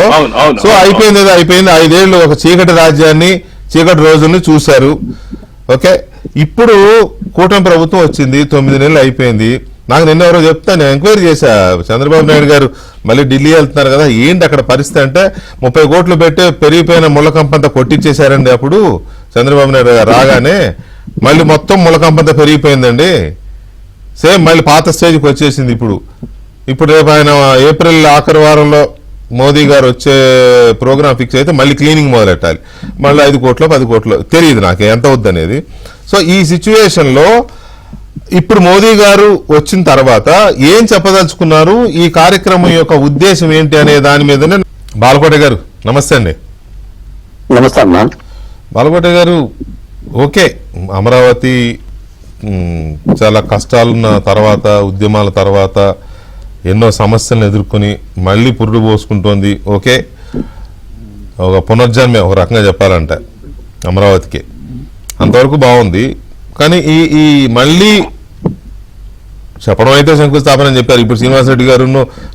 సో అయిపోయింది 5 ఏళ్ళు ఒక చీకటి రాజ్యాన్ని, చీకటి రోజుల్ని చూశారు. ఓకే, ఇప్పుడు కూటమి ప్రభుత్వం వచ్చింది, 9 నెలలు అయిపోయింది. నాకు నిన్న ఎవరో నేను ఎంక్వైరీ చేశా, చంద్రబాబు నాయుడు గారు మళ్ళీ ఢిల్లీ వెళ్తున్నారు కదా, ఏంటి అక్కడ పరిస్థితి అంటే 30 కోట్లు పెట్టి పెరిగిపోయిన ముళ్ళకంపంతా కొట్టించేశారండి. అప్పుడు చంద్రబాబు నాయుడు గారు రాగానే మళ్ళీ మొత్తం ముళ్ళకంపంతా పెరిగిపోయిందండి, సేమ్ మళ్ళీ పాత స్టేజ్కి వచ్చేసింది. ఇప్పుడు రేపు ఆయన ఏప్రిల్ ఆఖరి వారంలో మోదీ గారు వచ్చే ప్రోగ్రామ్ ఫిక్స్ అయితే మళ్ళీ క్లీనింగ్ మొదలెట్టాలి. మళ్ళీ 5 కోట్లు 10 కోట్లు తెలియదు నాకు ఎంత వద్దనేది. సో ఈ సిచ్యువేషన్లో ఇప్పుడు మోదీ గారు వచ్చిన తర్వాత ఏం చెప్పదలుచుకున్నారు, ఈ కార్యక్రమం యొక్క ఉద్దేశం ఏంటి అనే దాని మీదనే. బాలకోట గారు నమస్తే అండి. నమస్తే అమ్మా. బాలకోట గారు, ఓకే, అమరావతి చాలా కష్టాలున్న తర్వాత, ఉద్యమాల తర్వాత ఎన్నో సమస్యలను ఎదుర్కొని మళ్ళీ పురుడు పోసుకుంటోంది. ఓకే, ఒక పునర్జన్మే ఒక రకంగా చెప్పాలంటే అమరావతికి, అంతవరకు బాగుంది. కానీ ఈ మళ్ళీ చెప్పడం అయితే శంకుస్థాపన అని చెప్పారు. ఇప్పుడు శ్రీనివాసరెడ్డి గారు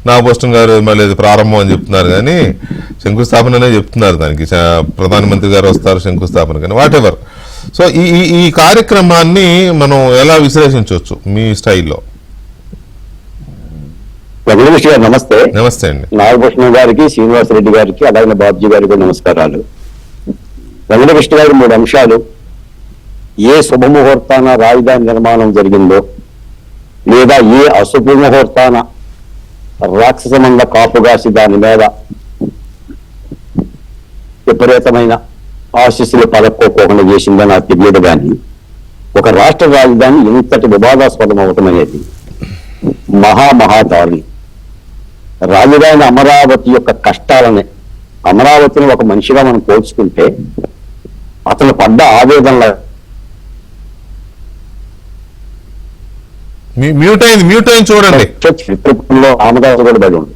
నాగభూషణం గారు మళ్ళీ ప్రారంభం అని చెప్తున్నారు, కానీ శంకుస్థాపననే చెప్తున్నారు. దానికి ప్రధానమంత్రి గారు వస్తారు శంకుస్థాపన, కానీ వాట్ ఎవర్. సో ఈ కార్యక్రమాన్ని మనం ఎలా విశ్లేషించవచ్చు మీ స్టైల్లో? వెంకటేష్ గారు నమస్తే. నమస్తే అండి. నాగభూషణం గారికి, శ్రీనివాసరెడ్డి గారికి, అలాగే బాబ్జీ గారికి నమస్కారాలు. వెంకటకృష్ణ గారు 3 అంశాలు. ఏ శుభముహూర్తాన రాజధాని నిర్మాణం జరిగిందో, లేదా ఏ అశుభముహూర్తాన రాక్షసమంద కాపుగాసి దాని మీద విపరీతమైన ఆశీస్సులు పలక్కోకుండా చేసిందో నాకు తెలియదు. కానీ ఒక రాష్ట్ర రాజధాని ఇంతటి వివాదాస్పదం అవటం అనేది మహాదారుణం. రాజధాని అమరావతి యొక్క కష్టాలని, అమరావతిని ఒక మనిషిగా మనం పోల్చుకుంటే అతను పడ్డ ఆవేదనల మ్యూట్ అయింది చూడండి. చరిత్ర పుటంలో రామదాసు కూడా పడి ఉండదు.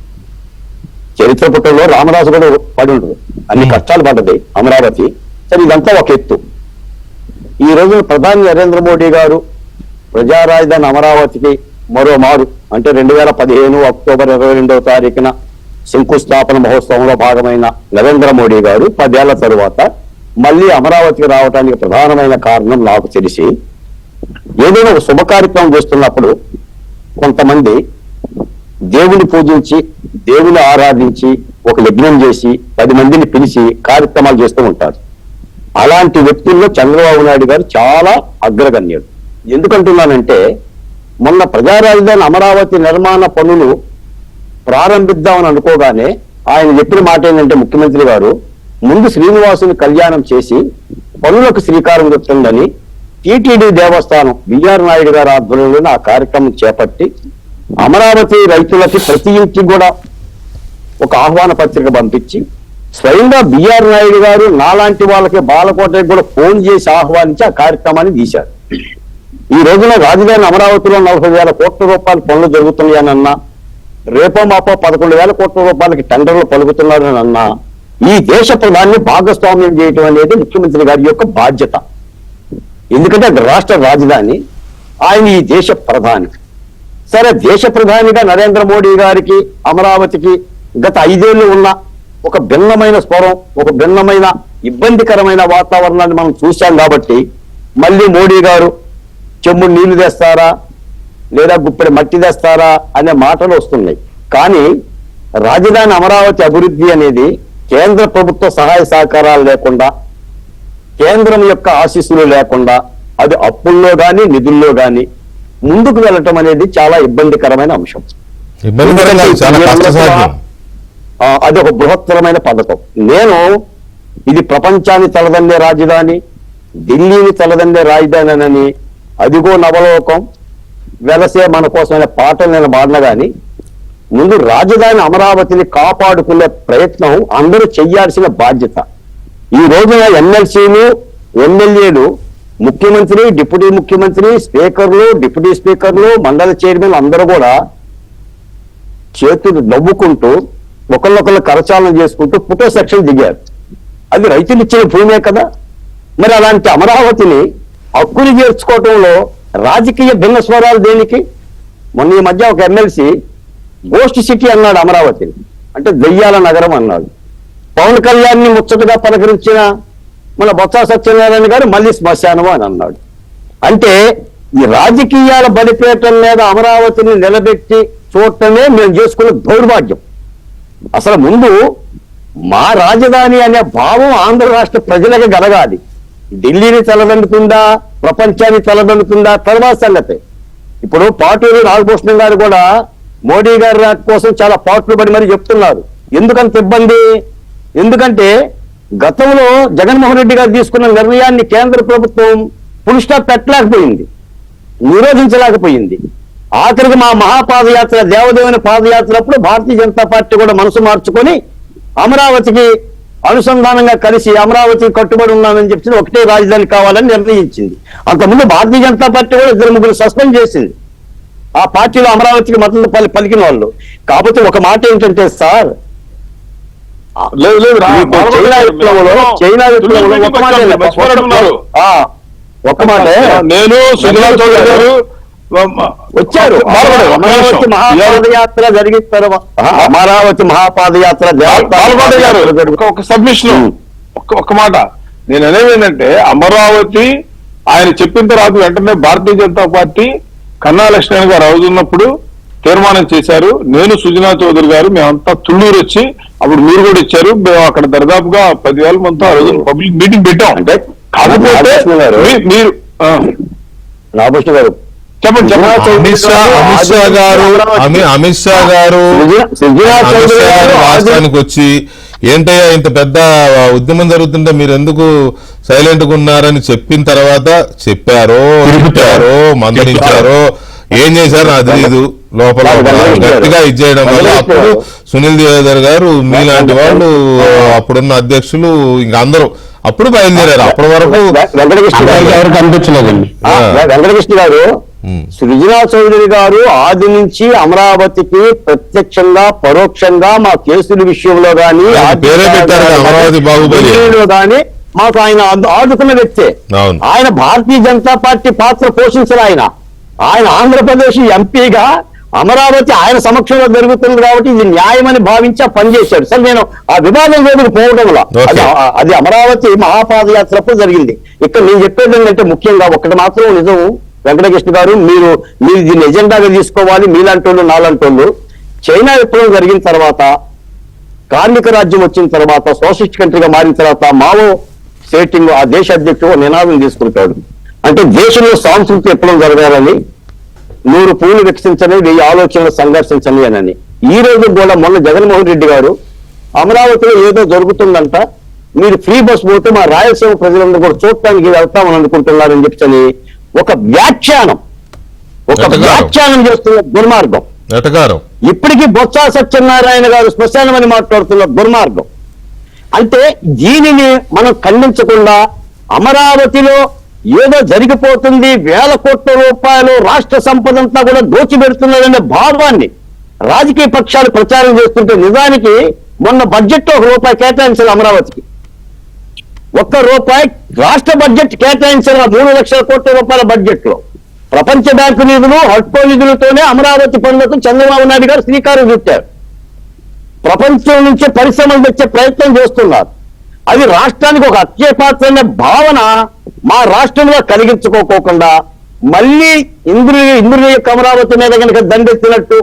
చరిత్ర పుటంలో రామదాసు కూడా పడి ఉండదు. అన్ని కష్టాలు పడ్డది అమరావతి. సరే, ఇదంతా ఒక ఎత్తు. ఈ రోజు ప్రధాని నరేంద్ర మోడీ గారు ప్రజా రాజధాని అమరావతికి మరో మారు అంటే 2015 అక్టోబర్ 22వ తారీఖున శంకుస్థాపన మహోత్సవంలో భాగమైన నరేంద్ర మోడీ గారు 10 ఏళ్ల తరువాత మళ్ళీ అమరావతికి రావడానికి ప్రధానమైన కారణం నాకు తెలిసి, ఏదైనా ఒక శుభ కార్యక్రమం చేస్తున్నప్పుడు కొంతమంది దేవుని పూజించి, దేవుని ఆరాధించి, ఒక యజ్ఞం చేసి 10 మందిని పిలిచి కార్యక్రమాలు చేస్తూ ఉంటారు. అలాంటి వ్యక్తుల్లో చంద్రబాబు నాయుడు గారు చాలా అగ్రగణ్యుడు. ఎందుకంటున్నానంటే, మొన్న ప్రజా రాజధాని అమరావతి నిర్మాణ పనులు ప్రారంభిద్దామని అనుకోగానే ఆయన చెప్పిన మాట ఏంటంటే, ముఖ్యమంత్రి గారు ముందు శ్రీనివాసుని కళ్యాణం చేసి పనులకు శ్రీకారం చుట్టండి, టీటీడీ దేవస్థానం బిఆర్ నాయుడు గారి ఆధ్వర్యంలో ఆ కార్యక్రమం చేపట్టి అమరావతి రైతులకి ప్రతి ఇంటికి కూడా ఒక ఆహ్వాన పత్రిక పంపించి, స్వయంగా బిఆర్ నాయుడు గారు నాలాంటి వాళ్ళకి బాలకోటకి కూడా ఫోన్ చేసి ఆహ్వానించి ఆ కార్యక్రమాన్ని తీశారు. ఈ రోజున రాజధాని అమరావతిలో 40,000 కోట్ల రూపాయల పనులు జరుగుతున్నాయనన్నా, రేపో మాపో 11,000 కోట్ల రూపాయలకి టెండర్లు పలుకుతున్నారని అన్నా, ఈ దేశ ప్రధాని భాగస్వామ్యం చేయటం అనేది ముఖ్యమంత్రి గారి యొక్క బాధ్యత. ఎందుకంటే అది రాష్ట్ర రాజధాని, ఆయన ఈ దేశ ప్రధాని. సరే, దేశ ప్రధానిగా నరేంద్ర మోడీ గారికి అమరావతికి గత 5 ఏళ్లు ఉన్న ఒక భిన్నమైన స్వరం, ఒక భిన్నమైన ఇబ్బందికరమైన వాతావరణాన్ని మనం చూశాం. కాబట్టి మళ్ళీ మోడీ గారు చెమ్ముడు నీళ్లు తెస్తారా లేదా గుప్పెడి మట్టి తెస్తారా అనే మాటలు వస్తున్నాయి. కానీ రాజధాని అమరావతి అభివృద్ధి అనేది కేంద్ర ప్రభుత్వ సహాయ సహకారాలు లేకుండా, కేంద్రం యొక్క ఆశీస్సులు లేకుండా, అది అప్పుల్లో గాని నిధుల్లో గాని ముందుకు వెళ్ళటం అనేది చాలా ఇబ్బందికరమైన అంశం. చాలా కష్టసాధ్యం. అది ఒక బృహత్తరమైన పథకం. నేను ఇది ప్రపంచాన్ని తలదన్నే రాజధాని, ఢిల్లీని తలదన్నే రాజధాని అని అదిగో నవలోకం వెలసే మన కోసమైన పాటలు నేను పాడిన గాని ముందు రాజధాని అమరావతిని కాపాడుకునే ప్రయత్నం అందరూ చెయ్యాల్సిన బాధ్యత. ఈ రోజున ఎమ్మెల్సీలు, ఎమ్మెల్యేలు, ముఖ్యమంత్రి, డిప్యూటీ ముఖ్యమంత్రి, స్పీకర్లు, డిప్యూటీ స్పీకర్లు, మండల చైర్మన్ అందరూ కూడా చేతులు నవ్వుకుంటూ ఒకళ్ళొకళ్ళు కరచాలనం చేసుకుంటూ ఫోటో సెక్షన్ దిగారు. అది రైతులు ఇచ్చిన భూమే కదా. మరి అలాంటి అమరావతిని హక్కుని చేర్చుకోవటంలో రాజకీయ భిన్న స్వరాలు దేనికి? మొన్న ఈ మధ్య ఒక ఎమ్మెల్సీ గోస్ట్ సిటీ అన్నాడు అమరావతిని, అంటే దెయ్యాల నగరం అన్నాడు. పవన్ కళ్యాణ్ ని ముచ్చటగా పలకరించిన మన బొత్స సత్యనారాయణ గారు మళ్ళీ శ్మశానము అని అన్నాడు. అంటే ఈ రాజకీయాల బలిపేటం మీద అమరావతిని నిలబెట్టి చూడటమే మేము చేసుకున్న దౌర్భాగ్యం. అసలు ముందు మా రాజధాని అనే భావం ఆంధ్ర రాష్ట్ర ప్రజలకు కలగాలి. ఢిల్లీని తలదన్నుతుందా, ప్రపంచాన్ని తలదన్నుతుందా తర్వాత సంగతి. ఇప్పుడు పాటూరి నాగభూషణం గారు కూడా మోడీ గారి రాక కోసం చాలా పాటలు పడి మరి చెప్తున్నారు. ఎందుకంత ఇబ్బంది? ఎందుకంటే గతంలో జగన్మోహన్ రెడ్డి గారు తీసుకున్న నిర్ణయాన్ని కేంద్ర ప్రభుత్వం ఫుల్ స్టాప్ పెట్టలేకపోయింది, నిరోధించలేకపోయింది. ఆఖరికి మా మహాపాదయాత్ర, దేవదేవుని పాదయాత్ర అప్పుడు భారతీయ జనతా పార్టీ కూడా మనసు మార్చుకొని అమరావతికి అనుసంధానంగా కలిసి అమరావతికి కట్టుబడి ఉన్నామని చెప్పి ఒకటే రాజధాని కావాలని నిర్ణయించింది. అంతకుముందు భారతీయ జనతా పార్టీ కూడా 2-3 సస్పెండ్ చేసింది ఆ పార్టీలో అమరావతికి మద్దతు పలికిన వాళ్ళు. కాకపోతే ఒక మాట ఏంటంటే సార్, చైనా విప్లవంలో ఒక మాట నేను వచ్చారు. అమరావతి మహాపాదయాత్ర జరిగిన తర్వాత అమరావతి మహాపాదయాత్ర ఒక సబ్మిషన్ ఒక మాట నేను అనేది ఏంటంటే, అమరావతి ఆయన చెప్పిన తర్వాత వెంటనే భారతీయ జనతా పార్టీ కన్నా లక్ష్మణ్ గారు అవుతున్నప్పుడు తీర్మానం చేశారు. నేను సుజనా చౌదరి గారు మేమంతా తుళ్ళూరు వచ్చి, అప్పుడు మీరు కూడా ఇచ్చారు, మేము అక్కడ దరిదాపుగా 10,000 మందితో ఆ రోజు పబ్లిక్ మీటింగ్ పెట్టాం. అంటే కాకపోతే మీరు రామకృష్ణ గారు అమిత్ షా గారు రాష్ట్రానికి వచ్చి ఏంటయ్యా ఇంత పెద్ద ఉద్యమం జరుగుతుంటే మీరు ఎందుకు సైలెంట్ గా ఉన్నారని చెప్పిన తర్వాత చెప్పారో, మందలించారో, ఏం చేశారో నాకు తెలియదు. లోపల గట్టిగా ఇచ్చేయడం వల్ల అప్పుడు సునీల్ దేవదర్ గారు, మీలాంటి వాళ్ళు, అప్పుడున్న అధ్యక్షులు, ఇంకా అందరూ అప్పుడు బయలుదేరారు. అప్పటి వరకు కనిపించలేదండి. వెంకటకృష్ణ గారు, సృజనా చౌదరి గారు ఆది నుంచి అమరావతికి ప్రత్యక్షంగా పరోక్షంగా మా కేసుల విషయంలో గానీ అమరావతి బాహుబలిలో గానీ మాకు ఆయన ఆదుకున్న వ్యక్తే. ఆయన భారతీయ జనతా పార్టీ పాత్ర పోషించరు. ఆయన ఆంధ్రప్రదేశ్ ఎంపీగా అమరావతి ఆయన సమక్షంలో జరుగుతుంది కాబట్టి ఇది న్యాయమని భావించి పనిచేశాడు. సరే, నేను ఆ వివాదం వేదిక పోవడంలో అది అమరావతి మహాపాదయాత్రప్పుడు జరిగింది. ఇక్కడ నేను చెప్పేది ఏంటంటే ముఖ్యంగా ఒకటి మాత్రం నిజం వెంకటకృష్ణ గారు, మీరు దీన్ని ఎజెండాగా తీసుకోవాలి. మీలాంటోళ్ళు, నాలాంటోళ్ళు చైనా విప్లవం జరిగిన తర్వాత, కార్మిక రాజ్యం వచ్చిన తర్వాత, సోషలిస్ట్ కంట్రీగా మారిన తర్వాత మావో సేటింగ్ ఆ దేశ అధ్యక్షుడు నినాదం తీసుకుంటాడు. అంటే దేశంలో సాంస్కృతిక విప్లవం జరగాలని, 100 పూలు వికసించని, 1000 ఆలోచనలు సంఘర్షించని అని. ఈ రోజు కూడా మొన్న జగన్మోహన్ రెడ్డి గారు అమరావతిలో ఏదో జరుగుతుందంట, మీరు ఫ్రీ బస్ పోతే మా రాయలసీమ ప్రజలందరూ కూడా చూడటానికి వెళ్తామని అనుకుంటున్నారని చెప్పని ఒక వ్యాఖ్యానం చేస్తున్న దుర్మార్గం. ఇప్పటికీ బొత్స సత్యనారాయణ గారు శ్మశానం అని మాట్లాడుతున్న దుర్మార్గం. అంటే దీనిని మనం ఖండించకుండా అమరావతిలో ఏదో జరిగిపోతుంది, 1000 కోట్ల రూపాయలు రాష్ట్ర సంపద అంతా కూడా దోచిపెడుతున్నదనే భావాన్ని రాజకీయ పక్షాలు ప్రచారం చేస్తుంటే, నిజానికి మొన్న బడ్జెట్ లో ₹1 కేటాయించాలి అమరావతికి. ₹1 రాష్ట్ర బడ్జెట్ కేటాయించిన 3 లక్షల కోట్ల రూపాయల బడ్జెట్ లో ప్రపంచ బ్యాంకు నిధులు, హడ్కో నిధులతోనే అమరావతి పనులకు చంద్రబాబు నాయుడు గారు శ్రీకారం చుట్టారు. ప్రపంచం నుంచే పరిశ్రమలు తెచ్చే ప్రయత్నం చేస్తున్నారు. అది రాష్ట్రానికి ఒక అత్యపాత్రమైన భావన మా రాష్ట్రంలో కలిగించుకోకుండా మళ్ళీ ఇంద్రుని అమరావతి మీద కనుక దండెత్తినట్టు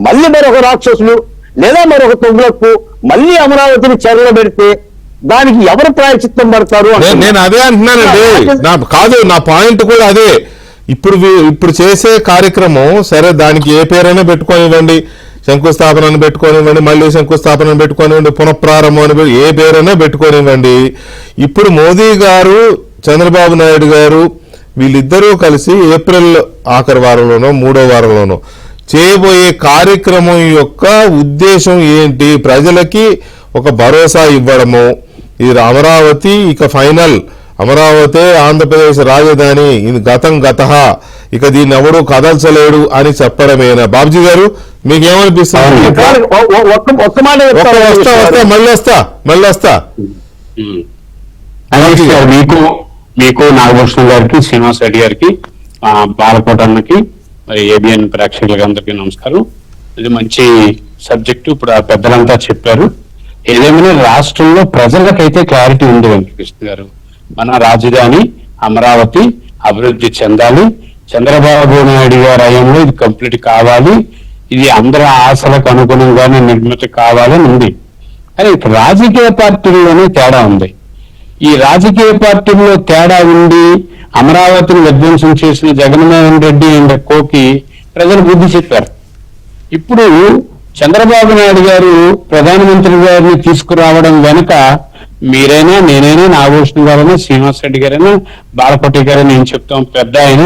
మళ్ళీ మరొక రాక్షసులు లేదా మరొక తొమ్మిలకు మళ్ళీ అమరావతిని చెరలో పెడితే దానికి ఎవరు ప్రాయశ్చిత్తం పడతారు? నేను అదే అంటున్నానండి. కాదు, నా పాయింట్ కూడా అదే. ఇప్పుడు చేసే కార్యక్రమం సరే, దానికి ఏ పేరైనా పెట్టుకోనివ్వండి, శంకుస్థాపనను పెట్టుకోనివ్వండి, మళ్ళీ శంకుస్థాపనను పెట్టుకోనివ్వండి, పునఃప్రారంభం అని ఏ పేరైనా పెట్టుకోనివ్వండి. ఇప్పుడు మోదీ గారు, చంద్రబాబు నాయుడు గారు వీళ్ళిద్దరూ కలిసి ఏప్రిల్ ఆఖరి వారంలోనో 3వ వారంలోనో చేయబోయే కార్యక్రమం యొక్క ఉద్దేశం ఏంటి? ప్రజలకి ఒక భరోసా ఇవ్వడము, ఇది అమరావతి ఇక ఫైనల్, అమరావతి ఆంధ్రప్రదేశ్ రాజధాని, ఇది గతః, ఇక దీన్ని ఎవడూ కదల్చలేడు అని చెప్పడమేనా? బాబుజీ గారు మీకేమనిపిస్తుంది? ఒక్క మాట మళ్ళీ వస్తా. మీకు నాగభూషణం గారికి, శ్రీనివాస్ రెడ్డి గారికి, బాలకోట అన్నకి, మరి ఏబిఎన్ ప్రేక్షకులకి అందరికీ నమస్కారం. ఇది మంచి సబ్జెక్టు. ఇప్పుడు ఆ పెద్దలంతా చెప్పారు. ఏదేమైనా రాష్ట్రంలో ప్రజలకైతే క్లారిటీ ఉంది వెంకటకృష్ణ గారు. మన రాజధాని అమరావతి అభివృద్ధి చెందాలి, చంద్రబాబు నాయుడు గారి హయాంలో ఇది కంప్లీట్ కావాలి, ఇది అందరి ఆశలకు అనుగుణంగానే నిర్మిత కావాలని ఉంది. కానీ రాజకీయ పార్టీల్లోనే తేడా ఉంది. ఈ రాజకీయ పార్టీల్లో తేడా ఉండి అమరావతిని విధ్వంసం చేసిన జగన్మోహన్ రెడ్డి అండ్ కోకి ప్రజలు బుద్ధి చెప్పారు. ఇప్పుడు చంద్రబాబు నాయుడు గారు ప్రధానమంత్రి గారిని తీసుకురావడం వెనుక మీరైనా, నేనైనా, నాగభూషణం గారైనా, శ్రీనివాస్ రెడ్డి గారైనా, బాలకోటి గారైనా ఏం చెప్తాం, పెద్ద ఆయన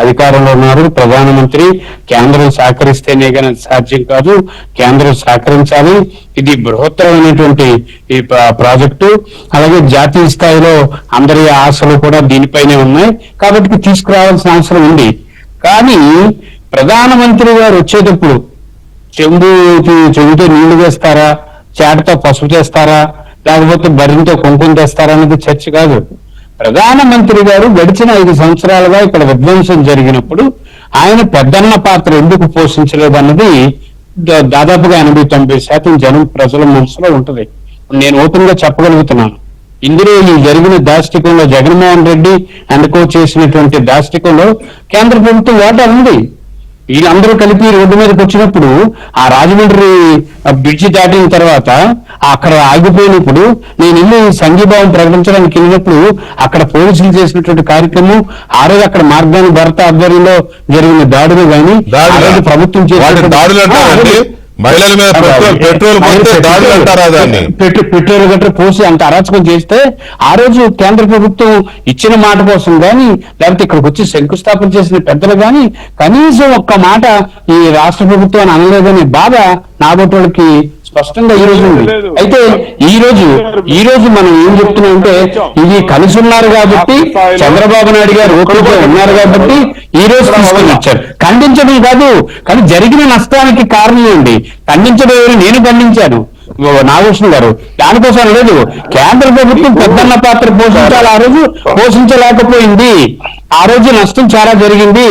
అధికారంలో ఉన్నారు, ప్రధానమంత్రి, కేంద్రం సహకరిస్తేనే కానీ సాధ్యం కాదు, కేంద్రం సహకరించాలి, ఇది బృహత్తరమైనటువంటి ఈ ప్రాజెక్టు, అలాగే జాతీయ స్థాయిలో అందరి ఆశలు కూడా దీనిపైనే ఉన్నాయి కాబట్టి తీసుకురావాల్సిన అవసరం ఉంది. కానీ ప్రధానమంత్రి గారు వచ్చేటప్పుడు చెబుతో నీళ్లు వేస్తారా, చేటతో పసుపు చేస్తారా, లేకపోతే బర్రెంతో కుంకుమ తెస్తారా అనేది చర్చ కాదు. ప్రధానమంత్రి గారు గడిచిన 5 సంవత్సరాలుగా ఇక్కడ విధ్వంసం జరిగినప్పుడు ఆయన పెద్దన్న పాత్ర ఎందుకు పోషించలేదు అన్నది దాదాపుగా 80-90% జనం ప్రజల మనసులో ఉంటది. నేను ఓపెన్ గా చెప్పగలుగుతున్నాను. ఇందులో ఈ జరిగిన దాష్టికంలో జగన్మోహన్ రెడ్డి అండ్ కో చేసినటువంటి దాష్టికంలో కేంద్ర ప్రభుత్వం వాటా ఉంది. వీళ్ళందరూ కలిపి రోడ్డు మీదకి వచ్చినప్పుడు ఆ రాజమండ్రి బ్రిడ్జి దాటిన తర్వాత అక్కడ ఆగిపోయినప్పుడు నేను ఇల్లు సంఘీభావం ప్రకటించడానికి వెళ్ళినప్పుడు అక్కడ పోలీసులు చేసినటువంటి కార్యక్రమం, ఆ రోజు అక్కడ మార్గాన్ని భర్త ఆధ్వర్యంలో జరిగిన దాడులు కానీ ప్రభుత్వం చేసిన మహిళల మీద పెట్రోల్ గట్రా పోసి అంత అరాచకం చేస్తే ఆ రోజు కేంద్ర ప్రభుత్వం ఇచ్చిన మాట కోసం గాని, లేకపోతే ఇక్కడికి వచ్చి శంకుస్థాపన చేసిన పెద్దలు గాని కనీసం ఒక్క మాట ఈ రాష్ట్ర ప్రభుత్వాన్ని అనలేదనే బాధ నాబోటోళ్ళకి స్పష్టంగా ఈ రోజు ఉంది. అయితే ఈ రోజు మనం ఏం చెప్తున్నామంటే ఇది కలిసి ఉన్నారు కాబట్టి, చంద్రబాబు నాయుడు గారు ఓపికగా ఉన్నారు కాబట్టి ఈ రోజు తీసుకొని వచ్చారు. ఖండించడం కాదు, కానీ జరిగిన నష్టానికి కారణం ఏంటి? ఖండించడం ఎవరు? నేను ఖండించాను, నాగభూషణం గారు. దానికోసం లేదు, కేంద్ర ప్రభుత్వం పెద్దన్న పాత్ర పోషించాలి, ఆ రోజు పోషించలేకపోయింది. ఆ రోజు నష్టం చాలా జరిగింది,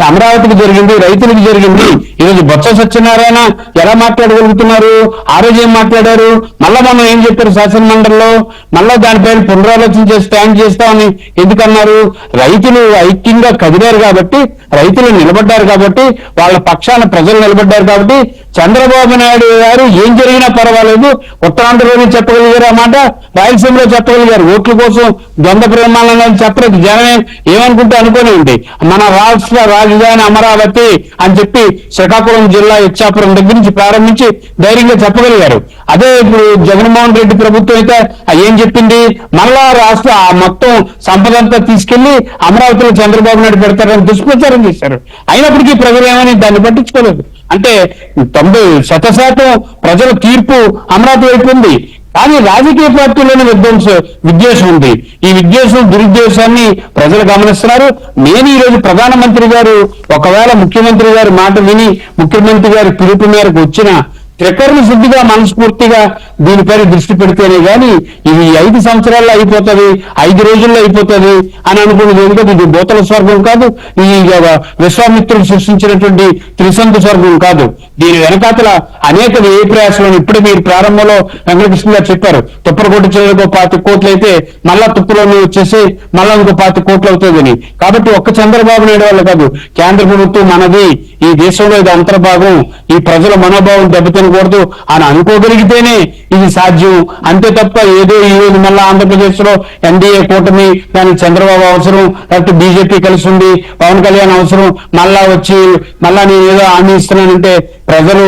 అమరావతికి జరిగింది, రైతులకు జరిగింది. ఈరోజు బొత్స సత్యనారాయణ ఎలా మాట్లాడగలుగుతున్నారు? ఆ రోజు ఏం మాట్లాడారు? మళ్ళా మనం ఏం చెప్పారు శాసన మండలిలో? మళ్ళా దానిపైన పునరాలోచన చేసి స్టాండ్ చేస్తామని ఎందుకన్నారు? రైతులు ఐక్యంగా కదిలారు కాబట్టి, రైతులు నిలబడ్డారు కాబట్టి, వాళ్ళ పక్షాన ప్రజలు నిలబడ్డారు కాబట్టి చంద్రబాబు నాయుడు గారు ఏం జరిగినా పర్వాలేదు, ఉత్తరాంధ్రలోనే చెప్పగలిగారు ఆ మాట, రాయలసీమలో చెప్పగలిగారు. ఓట్ల కోసం ద్వంద్వ ప్రేమాలని చెప్పలేదు. జనమే ఏమనుకుంటే అనుకోనివ్వండి, మన రాష్ట్ర రాజధాని అమరావతి అని చెప్పి శ్రీకాకుళం జిల్లా ఇచ్చాపురం దగ్గర నుంచి ప్రారంభించి ధైర్యంగా చెప్పగలిగారు. అదే ఇప్పుడు జగన్మోహన్ రెడ్డి ప్రభుత్వం అయితే ఏం చెప్పింది? మళ్ళా రాష్ట్ర మొత్తం సంపద అంతా తీసుకెళ్లి అమరావతిలో చంద్రబాబు నాయుడు పెడతారని దుష్ప్రచారం చేశారు. అయినప్పటికీ ప్రజలు ఏమని దాన్ని పట్టించుకోలేదు. అంటే 90% ప్రజల తీర్పు అమరావతి వైపు ఉంది. కానీ రాజకీయ పార్టీలోని విద్వేషం ఉంది. ఈ విద్వేషం, దురుద్దేశాన్ని ప్రజలు గమనిస్తున్నారు. నేను ఈ రోజు ప్రధానమంత్రి గారు ఒకవేళ ముఖ్యమంత్రి గారి మాట విని ముఖ్యమంత్రి గారి పిలుపు మేరకు వచ్చిన త్రికరణ శుద్ధిగా మనస్ఫూర్తిగా దీనిపైన దృష్టి పెడితేనే గాని ఇది 5 సంవత్సరాల్లో అయిపోతుంది, 5 రోజుల్లో అయిపోతుంది అని అనుకున్నది. ఎందుకంటే ఇది భూతల స్వర్గం కాదు, ఈ విశ్వామిత్రుడు సృష్టించినటువంటి త్రిశంకు స్వర్గం కాదు. దీని వెనకాతల అనేక వ్యయ ప్రయాసాలను ఇప్పుడు మీరు ప్రారంభంలో వెంకటకృష్ణ గారు చెప్పారు. తుప్పరగొట్టు చేయడానికి 25 కోట్లు అయితే మళ్ళా తుప్పులోనే వచ్చేసి మళ్ళా ఇంకో 25 కోట్లు అవుతుందని. కాబట్టి ఒక్క చంద్రబాబు నాయుడు వల్ల కాదు, కేంద్ర ప్రభుత్వం మనది, ఈ దేశంలో ఇది అంతర్భాగం, ఈ ప్రజల మనోభావం దెబ్బతినకూడదు అని అనుకోగలిగితేనే ఇది సాధ్యం. అంతే తప్ప ఏదో ఈ రోజు మళ్ళా ఆంధ్రప్రదేశ్ లో ఎన్డీఏ కూటమి, దానికి చంద్రబాబు అవసరం, లేకపోతే బీజేపీ కలిసి ఉంది, పవన్ కళ్యాణ్ అవసరం, మళ్ళా వచ్చి మళ్ళా నేను ఏదో హామీ ఇస్తున్నానంటే ప్రజలు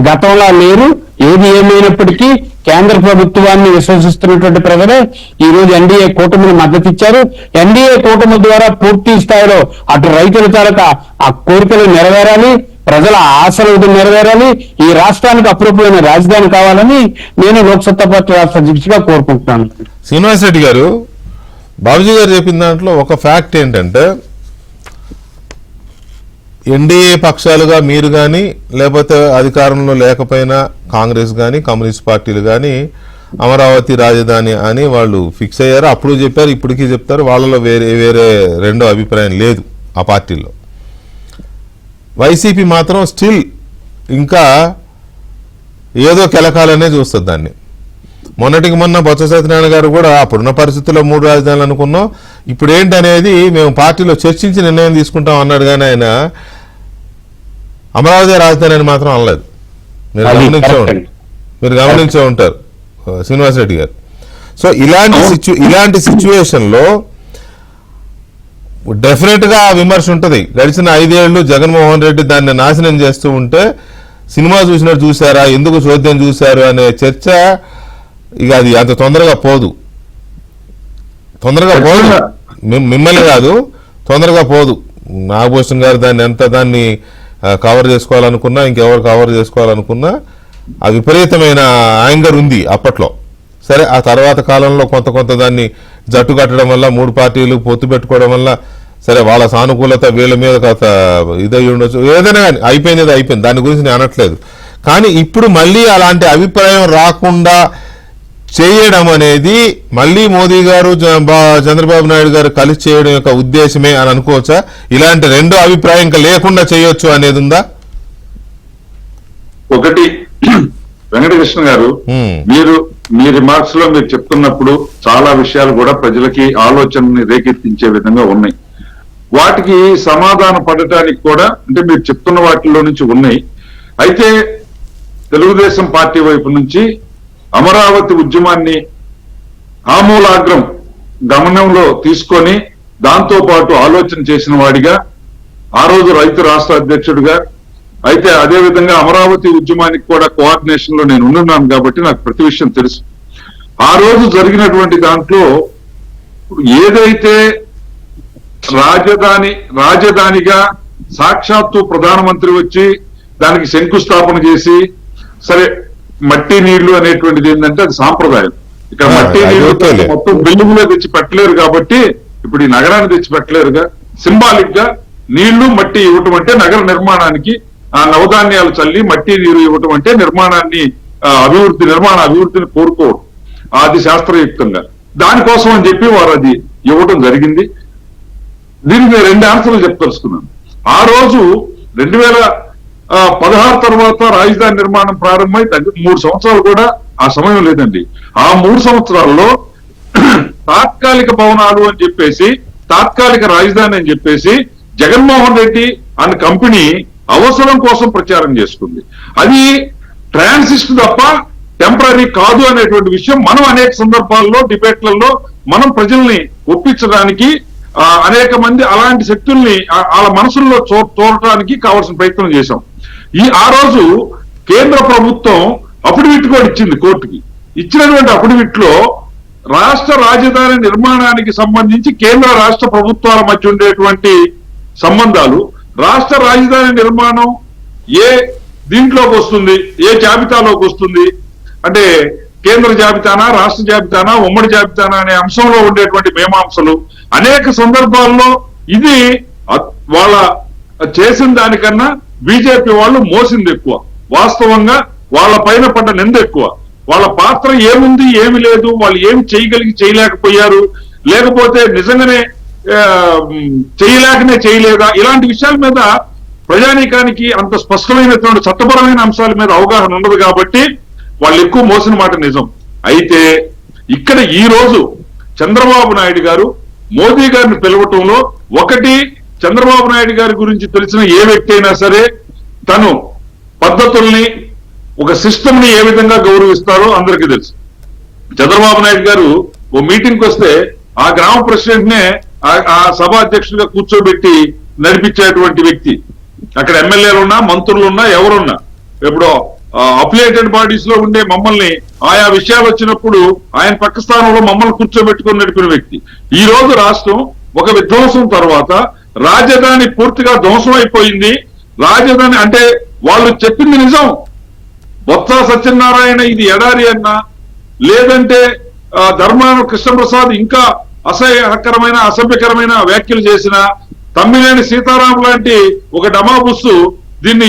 గతంలో లేరు. ఏది ఏమైనప్పటికీ కేంద్ర ప్రభుత్వాన్ని విశ్వసిస్తున్నటువంటి ప్రజలే ఈ రోజు ఎన్డీఏ కూటమిని మద్దతు ఇచ్చారు. ఎన్డీఏ కూటమి ద్వారా పూర్తి స్థాయిలో అటు రైతుల తాలూకా ఆ కోరికలు నెరవేరాలి, ప్రజల ఆశలు నెరవేరాలి, ఈ రాష్ట్రానికి అప్రూపమైన రాజధాని కావాలని నేను లోక్సత్తా పార్టీ రాష్ట్ర అధ్యక్షుడిగా కోరుకుంటున్నాను. శ్రీనివాస్ రెడ్డి గారు, బాబుజీ గారు చెప్పిన దాంట్లో ఒక ఫ్యాక్ట్ ఏంటంటే, ఎన్డీఏ పక్షాలుగా మీరు కానీ లేకపోతే అధికారంలో లేకపోయినా కాంగ్రెస్ కానీ కమ్యూనిస్ట్ పార్టీలు కానీ అమరావతి రాజధాని అని వాళ్ళు ఫిక్స్ అయ్యారు. అప్పుడు చెప్పారు, ఇప్పటికీ చెప్తారు. వాళ్ళలో వేరే రెండో అభిప్రాయం లేదు ఆ పార్టీల్లో. వైసీపీ మాత్రం స్టిల్ ఇంకా ఏదో కెలకాలనే చూస్తుంది దాన్ని. మొన్నటికి మొన్న బొత్స సత్యనారాయణ గారు కూడా అప్పుడున్న పరిస్థితుల్లో 3 రాజధానులు అనుకున్నాం, ఇప్పుడు ఏంటనేది మేము పార్టీలో చర్చించి నిర్ణయం తీసుకుంటాం అన్నాడు. కానీ ఆయన అమరావతి రాజధాని అని మాత్రం అనలేదు. మీరు గమనించే ఉంటారు శ్రీనివాస్ రెడ్డి గారు. సో ఇలాంటి సిచ్యువేషన్లో డెఫినెట్ గా విమర్శ ఉంటుంది. గడిచిన 5 ఏళ్లు జగన్మోహన్ రెడ్డి దాన్ని నాశనం చేస్తూ ఉంటే సినిమా చూసినట్టు చూసారా, ఎందుకు చోద్యం చూశారు అనే చర్చ ఇక అది అంత తొందరగా పోదు. మిమ్మల్ని కాదు, తొందరగా పోదు. నాగభూషణ్ గారు దాన్ని కవర్ చేసుకోవాలనుకున్నా, ఇంకెవరు కవర్ చేసుకోవాలనుకున్నా ఆ విపరీతమైన యాంగర్ ఉంది అప్పట్లో. సరే, ఆ తర్వాత కాలంలో కొంత దాన్ని జట్టు కట్టడం వల్ల 3 పార్టీలు పొత్తు పెట్టుకోవడం వల్ల సరే వాళ్ళ సానుకూలత వీళ్ళ మీద కాస్త ఇదై ఉండొచ్చు. ఏదైనా కానీ అయిపోయింది, దాని గురించి నేను అనట్లేదు. కానీ ఇప్పుడు మళ్ళీ అలాంటి అభిప్రాయం రాకుండా చేయడం అనేది మళ్ళీ మోదీ గారు చంద్రబాబు నాయుడు గారు కలిసి చేయడం యొక్క ఉద్దేశమే అని అనుకోవచ్చా? ఇలాంటి రెండో అభిప్రాయం ఇంకా లేకుండా చేయొచ్చు అనేది ఉందా? ఒకటి, వెంకటకృష్ణ గారు, మీ రిమార్క్స్ లో మీరు చెప్తున్నప్పుడు చాలా విషయాలు కూడా ప్రజలకి ఆలోచనని రేకెత్తించే విధంగా ఉన్నాయి. వాటికి సమాధాన పడటానికి కూడా అంటే మీరు చెప్తున్న వాటిలో నుంచి ఉన్నాయి. అయితే తెలుగుదేశం పార్టీ వైపు నుంచి అమరావతి ఉద్యమాన్ని ఆమూలాగ్రం గమనంలో తీసుకొని దాంతో పాటు ఆలోచన చేసిన వాడిగా, ఆ రోజు రైతు రాష్ట్ర అధ్యక్షుడిగా, అయితే అదే విధంగా అమరావతి ఉద్యమానికి కూడా కోఆర్డినేషన్ లో నేను ఉన్నాను కాబట్టి నాకు ప్రతి విషయం తెలుసు. ఆ రోజు జరిగినటువంటి దాంట్లో ఏదైతే రాజధానిగా సాక్షాత్తు ప్రధానమంత్రి వచ్చి దానికి శంకుస్థాపన చేసి, సరే మట్టి నీళ్లు అనేటువంటిది ఏంటంటే అది సాంప్రదాయం. ఇక్కడ మట్టి నీళ్లు మొత్తం బిల్డింగ్లో తెచ్చి పెట్టలేరు కాబట్టి ఇప్పుడు ఈ నగరాన్ని తెచ్చి పెట్టలేరుగా. సింబాలిక్ గా నీళ్లు మట్టి ఇవ్వటం అంటే నగర నిర్మాణానికి నవధాన్యాలు చల్లి మట్టి నీరు ఇవ్వటం అంటే నిర్మాణ అభివృద్ధిని కోరుకోవడం, అది శాస్త్రయుక్తంగా. దానికోసం అని చెప్పి వారు అది ఇవ్వటం జరిగింది. దీనికి 2 ఆన్సర్లు చెప్పదలుచుకున్నాను. ఆ రోజు 2016 తర్వాత రాజధాని నిర్మాణం ప్రారంభమై 3 సంవత్సరాలు కూడా ఆ సమయం లేదండి. ఆ 3 సంవత్సరాల్లో తాత్కాలిక భవనాలు అని చెప్పేసి, తాత్కాలిక రాజధాని అని చెప్పేసి జగన్మోహన్ రెడ్డి అనే కంపెనీ అవసరం కోసం ప్రచారం చేసుకుంది. అది ట్రాన్సిస్ట్ తప్ప టెంపరీ కాదు అనేటువంటి విషయం మనం అనేక సందర్భాల్లో డిబేట్లలో మనం ప్రజల్ని ఒప్పించడానికి అనేక మంది అలాంటి శక్తుల్ని వాళ్ళ మనసుల్లో చూడటానికి కావాల్సిన ప్రయత్నం చేశాం. ఆ రోజు కేంద్ర ప్రభుత్వం అఫిడవిట్ కూడా ఇచ్చింది కోర్టుకి. ఇచ్చినటువంటి అఫిడవిట్ లో రాష్ట్ర రాజధాని నిర్మాణానికి సంబంధించి కేంద్ర రాష్ట్ర ప్రభుత్వాల మధ్య ఉండేటువంటి సంబంధాలు, రాష్ట్ర రాజధాని నిర్మాణం ఏ దీంట్లోకి వస్తుంది, ఏ జాబితాలోకి వస్తుంది అంటే కేంద్ర జాబితానా, రాష్ట్ర జాబితానా, ఉమ్మడి జాబితానా అనే అంశంలో ఉండేటువంటి మీమాంసలు అనేక సందర్భాల్లో ఇది వాళ్ళ చేసిన దానికన్నా బీజేపీ వాళ్ళు మోసింది ఎక్కువ. వాస్తవంగా వాళ్ళ పైన పడ్డ నింద ఎక్కువ. వాళ్ళ పాత్ర ఏముంది, ఏమి లేదు, వాళ్ళు ఏమి చేయలేకపోయారు, లేకపోతే నిజంగానే చేయలేదా, ఇలాంటి విషయాల మీద ప్రజానీకానికి అంత స్పష్టమైనటువంటి చట్టపరమైన అంశాల మీద అవగాహన ఉండదు కాబట్టి వాళ్ళు ఎక్కువ మోసిన మాట నిజం. అయితే ఇక్కడ ఈ రోజు చంద్రబాబు నాయుడు గారు మోదీ గారిని పిలవటంలో ఒకటి, చంద్రబాబు నాయుడు గారి గురించి తెలిసిన ఏ వ్యక్తి అయినా సరే తను పద్ధతుల్ని ఒక సిస్టమ్ ని ఏ విధంగా గౌరవిస్తారో అందరికీ తెలుసు. చంద్రబాబు నాయుడు గారు ఓ మీటింగ్ వస్తే ఆ గ్రామ ప్రెసిడెంట్ నే ఆ సభ అధ్యక్షుడిగా కూర్చోబెట్టి నడిపించేటువంటి వ్యక్తి. అక్కడ ఎమ్మెల్యేలు ఉన్నా, మంత్రులు ఉన్నా, ఎవరున్నా, ఇప్పుడు అఫిలియేటెడ్ బాడీస్ లో ఉండే మమ్మల్ని ఆయా విషయాలు వచ్చినప్పుడు ఆయన పక్క స్థానంలో మమ్మల్ని కూర్చోబెట్టుకుని నడిపిన వ్యక్తి. ఈ రోజు రాష్ట్రం ఒక విధ్వంసం తర్వాత రాజధాని పూర్తిగా ధ్వంసం అయిపోయింది. రాజధాని అంటే వాళ్ళు చెప్పింది నిజం. బొత్స సత్యనారాయణ ఇది ఎడారి అన్నా, లేదంటే ధర్మాన కృష్ణప్రసాద్ ఇంకా అసహ్యకరమైన అసభ్యకరమైన వ్యాఖ్యలు చేసిన, తమ్మినేని సీతారాం లాంటి ఒక డమాబుస్సు దీన్ని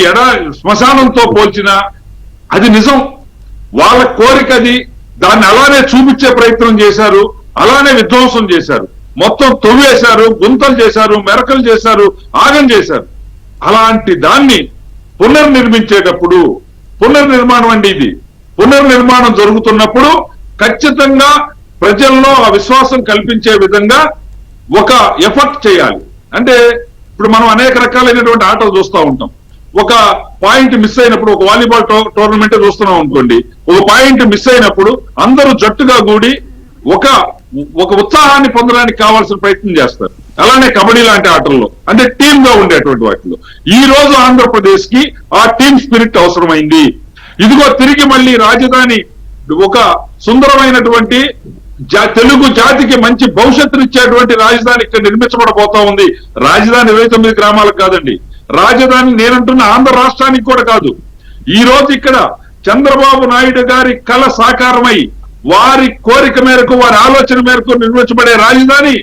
శ్మశానంతో పోల్చిన, అది నిజం. వాళ్ళ కోరికది. దాన్ని అలానే చూపించే ప్రయత్నం చేశారు, అలానే విధ్వంసం చేశారు, మొత్తం తొవ్వేశారు, గుంతలు చేశారు, మెరకలు చేశారు, ఆగం చేశారు. అలాంటి దాన్ని పునర్నిర్మించేటప్పుడు, పునర్నిర్మాణం అండి ఇది, పునర్నిర్మాణం జరుగుతున్నప్పుడు ఖచ్చితంగా ప్రజల్లో ఆ విశ్వాసం కల్పించే విధంగా ఒక ఎఫర్ట్ చేయాలి. అంటే ఇప్పుడు మనం అనేక రకాలైనటువంటి ఆటలు చూస్తూ ఉంటాం. ఒక పాయింట్ మిస్ అయినప్పుడు, ఒక వాలీబాల్ టోర్నమెంట్ చూస్తున్నాం అనుకోండి, ఒక పాయింట్ మిస్ అయినప్పుడు అందరూ జట్టుగా కూడి ఒక ఉత్సాహాన్ని పొందడానికి కావాల్సిన ప్రయత్నం చేస్తారు. అలానే కబడ్డీ లాంటి ఆటల్లో, అంటే టీమ్ గా ఉండేటువంటి వాటిలో ఈ రోజు ఆంధ్రప్రదేశ్ కి ఆ టీమ్ స్పిరిట్ అవసరమైంది. ఇదిగో తిరిగి మళ్ళీ రాజధాని ఒక సుందరమైనటువంటి తెలుగు జాతికి మంచి భవిష్యత్తునిచ్చేటువంటి రాజధాని ఇక్కడ నిర్మించబడబోతా ఉంది. రాజధాని 29 గ్రామాలకు కాదండి, రాజధాని నేనంటున్న ఆంధ్ర రాష్ట్రానికి కూడా కాదు. ఈ రోజు ఇక్కడ చంద్రబాబు నాయుడు గారి కళ సాకారమై వారి కోరిక మేరకు, వారి ఆలోచన మేరకు నిర్మించబడే రాజధాని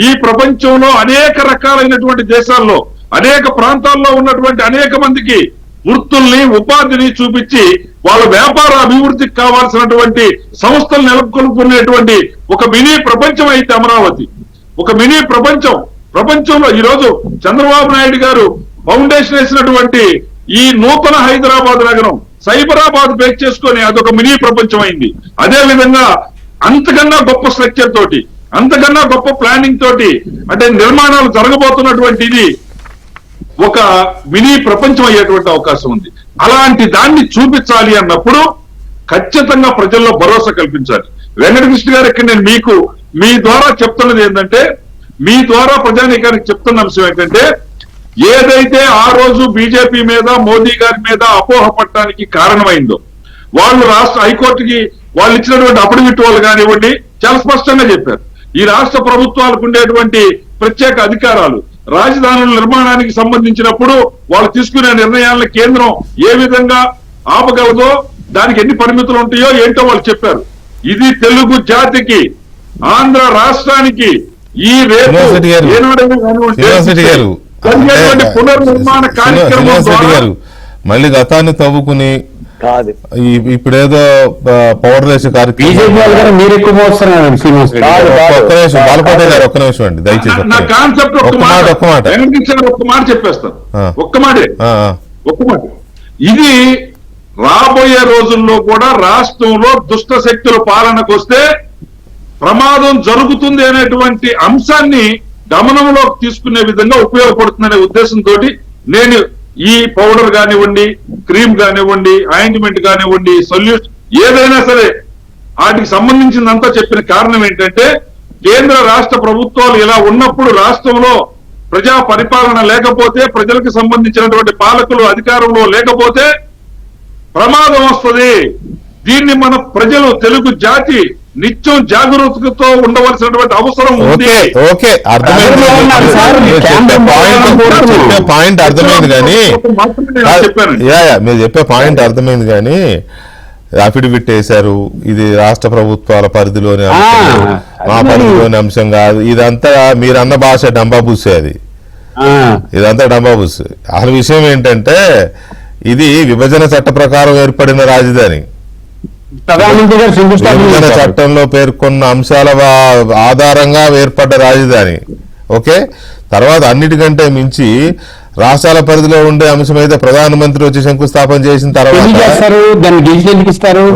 ఈ ప్రపంచంలో అనేక రకాలైనటువంటి దేశాల్లో, అనేక ప్రాంతాల్లో ఉన్నటువంటి అనేక మందికి వృత్తుల్ని, ఉపాధిని చూపించి వాళ్ళ వ్యాపార అభివృద్ధికి కావాల్సినటువంటి సంస్థలు నెలకొల్పుకునేటువంటి ఒక మినీ ప్రపంచం అయితే అమరావతి. ఒక మినీ ప్రపంచం. ప్రపంచంలో ఈ రోజు చంద్రబాబు నాయుడు గారు ఫౌండేషన్ వేసినటువంటి ఈ నూతన హైదరాబాద్ నగరం సైబరాబాద్ బేక్ చేసుకొని అదొక మినీ ప్రపంచం అయింది. అదే విధంగా అంతకన్నా గొప్ప స్ట్రక్చర్ తోటి, అంతకన్నా గొప్ప ప్లానింగ్ తోటి, అంటే నిర్మాణాలు జరగబోతున్నటువంటి ఇది ఒక మినీ ప్రపంచం అయ్యేటువంటి అవకాశం ఉంది. అలాంటి దాన్ని చూపించాలి అన్నప్పుడు ఖచ్చితంగా ప్రజల్లో భరోసా కల్పించాలి. వెంకటకృష్ణ గారు, ఇక్కడ నేను మీకు మీ ద్వారా చెప్తున్నది ఏంటంటే, మీ ద్వారా ప్రజానీకానికి చెప్తున్న అంశం ఏంటంటే, ఏదైతే ఆ రోజు బీజేపీ మీద, మోదీ గారి మీద అపోహ పట్టడానికి కారణమైందో, వాళ్ళు రాష్ట్ర హైకోర్టుకి వాళ్ళు ఇచ్చినటువంటి అఫిడవిట్ వాళ్ళు కానివ్వండి చాలా స్పష్టంగా చెప్పారు. ఈ రాష్ట్ర ప్రభుత్వాలకు ఉండేటువంటి ప్రత్యేక అధికారాలు, రాజధానుల నిర్మాణానికి సంబంధించినప్పుడు వాళ్ళు తీసుకునే నిర్ణయాలను కేంద్రం ఏ విధంగా ఆపగలదో, దానికి ఎన్ని పరిమితులు ఉంటాయో ఏంటో వాళ్ళు చెప్పారు. ఇది తెలుగు జాతికి, ఆంధ్ర రాష్ట్రానికి ఈ రేపు పునర్నిర్మాణ కార్యక్రమం గారు మళ్ళీ గతాన్ని తవ్వుకుని కాదు ఇప్పుడేదో పవర్ వేసే కార్యక్రమం. మీరు ఎక్కువ మోస్తున్నారు శ్రీనివాస్ రెడ్డి. ఒక్క నిమిషం, బాలకోట గారు ఒక్క నిమిషం అండి దయచేసి. నా కాన్సెప్ట్ ఒక్క మాట ఒక్క మాట చెప్పేస్తాను. ఒక్క మాట. ఇది రాబోయే రోజుల్లో కూడా రాష్ట్రంలో దుష్ట శక్తుల పాలనకు వస్తే ప్రమాదం జరుగుతుంది అనేటువంటి అంశాన్ని గమనంలోకి తీసుకునే విధంగా ఉపయోగపడుతుందనే ఉద్దేశంతో నేను ఈ పౌడర్ కానివ్వండి, క్రీమ్ కానివ్వండి, ఆయింట్మెంట్ కానివ్వండి, సొల్యూషన్ ఏదైనా సరే వాటికి సంబంధించిందంతా చెప్పిన కారణం ఏంటంటే, కేంద్ర రాష్ట్ర ప్రభుత్వాలు ఇలా ఉన్నప్పుడు రాష్ట్రంలో ప్రజా పరిపాలన లేకపోతే, ప్రజలకు సంబంధించినటువంటి పాలకులు అధికారంలో లేకపోతే ప్రమాదం వస్తుంది. దీన్ని మన ప్రజలు, తెలుగు జాతి నిత్యం జాగరూకతతో ఉండవలసినటువంటి అవసరం ఉంది. ఓకే, అర్థమైంది. పాయింట్ అర్థమైంది కానీ మీరు చెప్పే పాయింట్ అర్థమైంది కానీ అఫిడవిట్ వేశారు, ఇది రాష్ట్ర ప్రభుత్వాల పరిధిలోని అంశం, మా పరిధిలోని అంశం కాదు, ఇదంతా మీరన్న భాష డంబాబూసే. అది ఇదంతా డంబాబూస్. అసలు విషయం ఏంటంటే, ఇది విభజన చట్ట ప్రకారం ఏర్పడిన రాజధాని. విభజన చట్టంలో పేర్కొన్న అంశాల ఆధారంగా ఏర్పడ్డ రాజధాని. ఓకే, తర్వాత అన్నిటికంటే మించి రాష్ట్రాల పరిధిలో ఉండే అంశం అయితే ప్రధానమంత్రి వచ్చి శంకుస్థాపన చేసిన తర్వాత,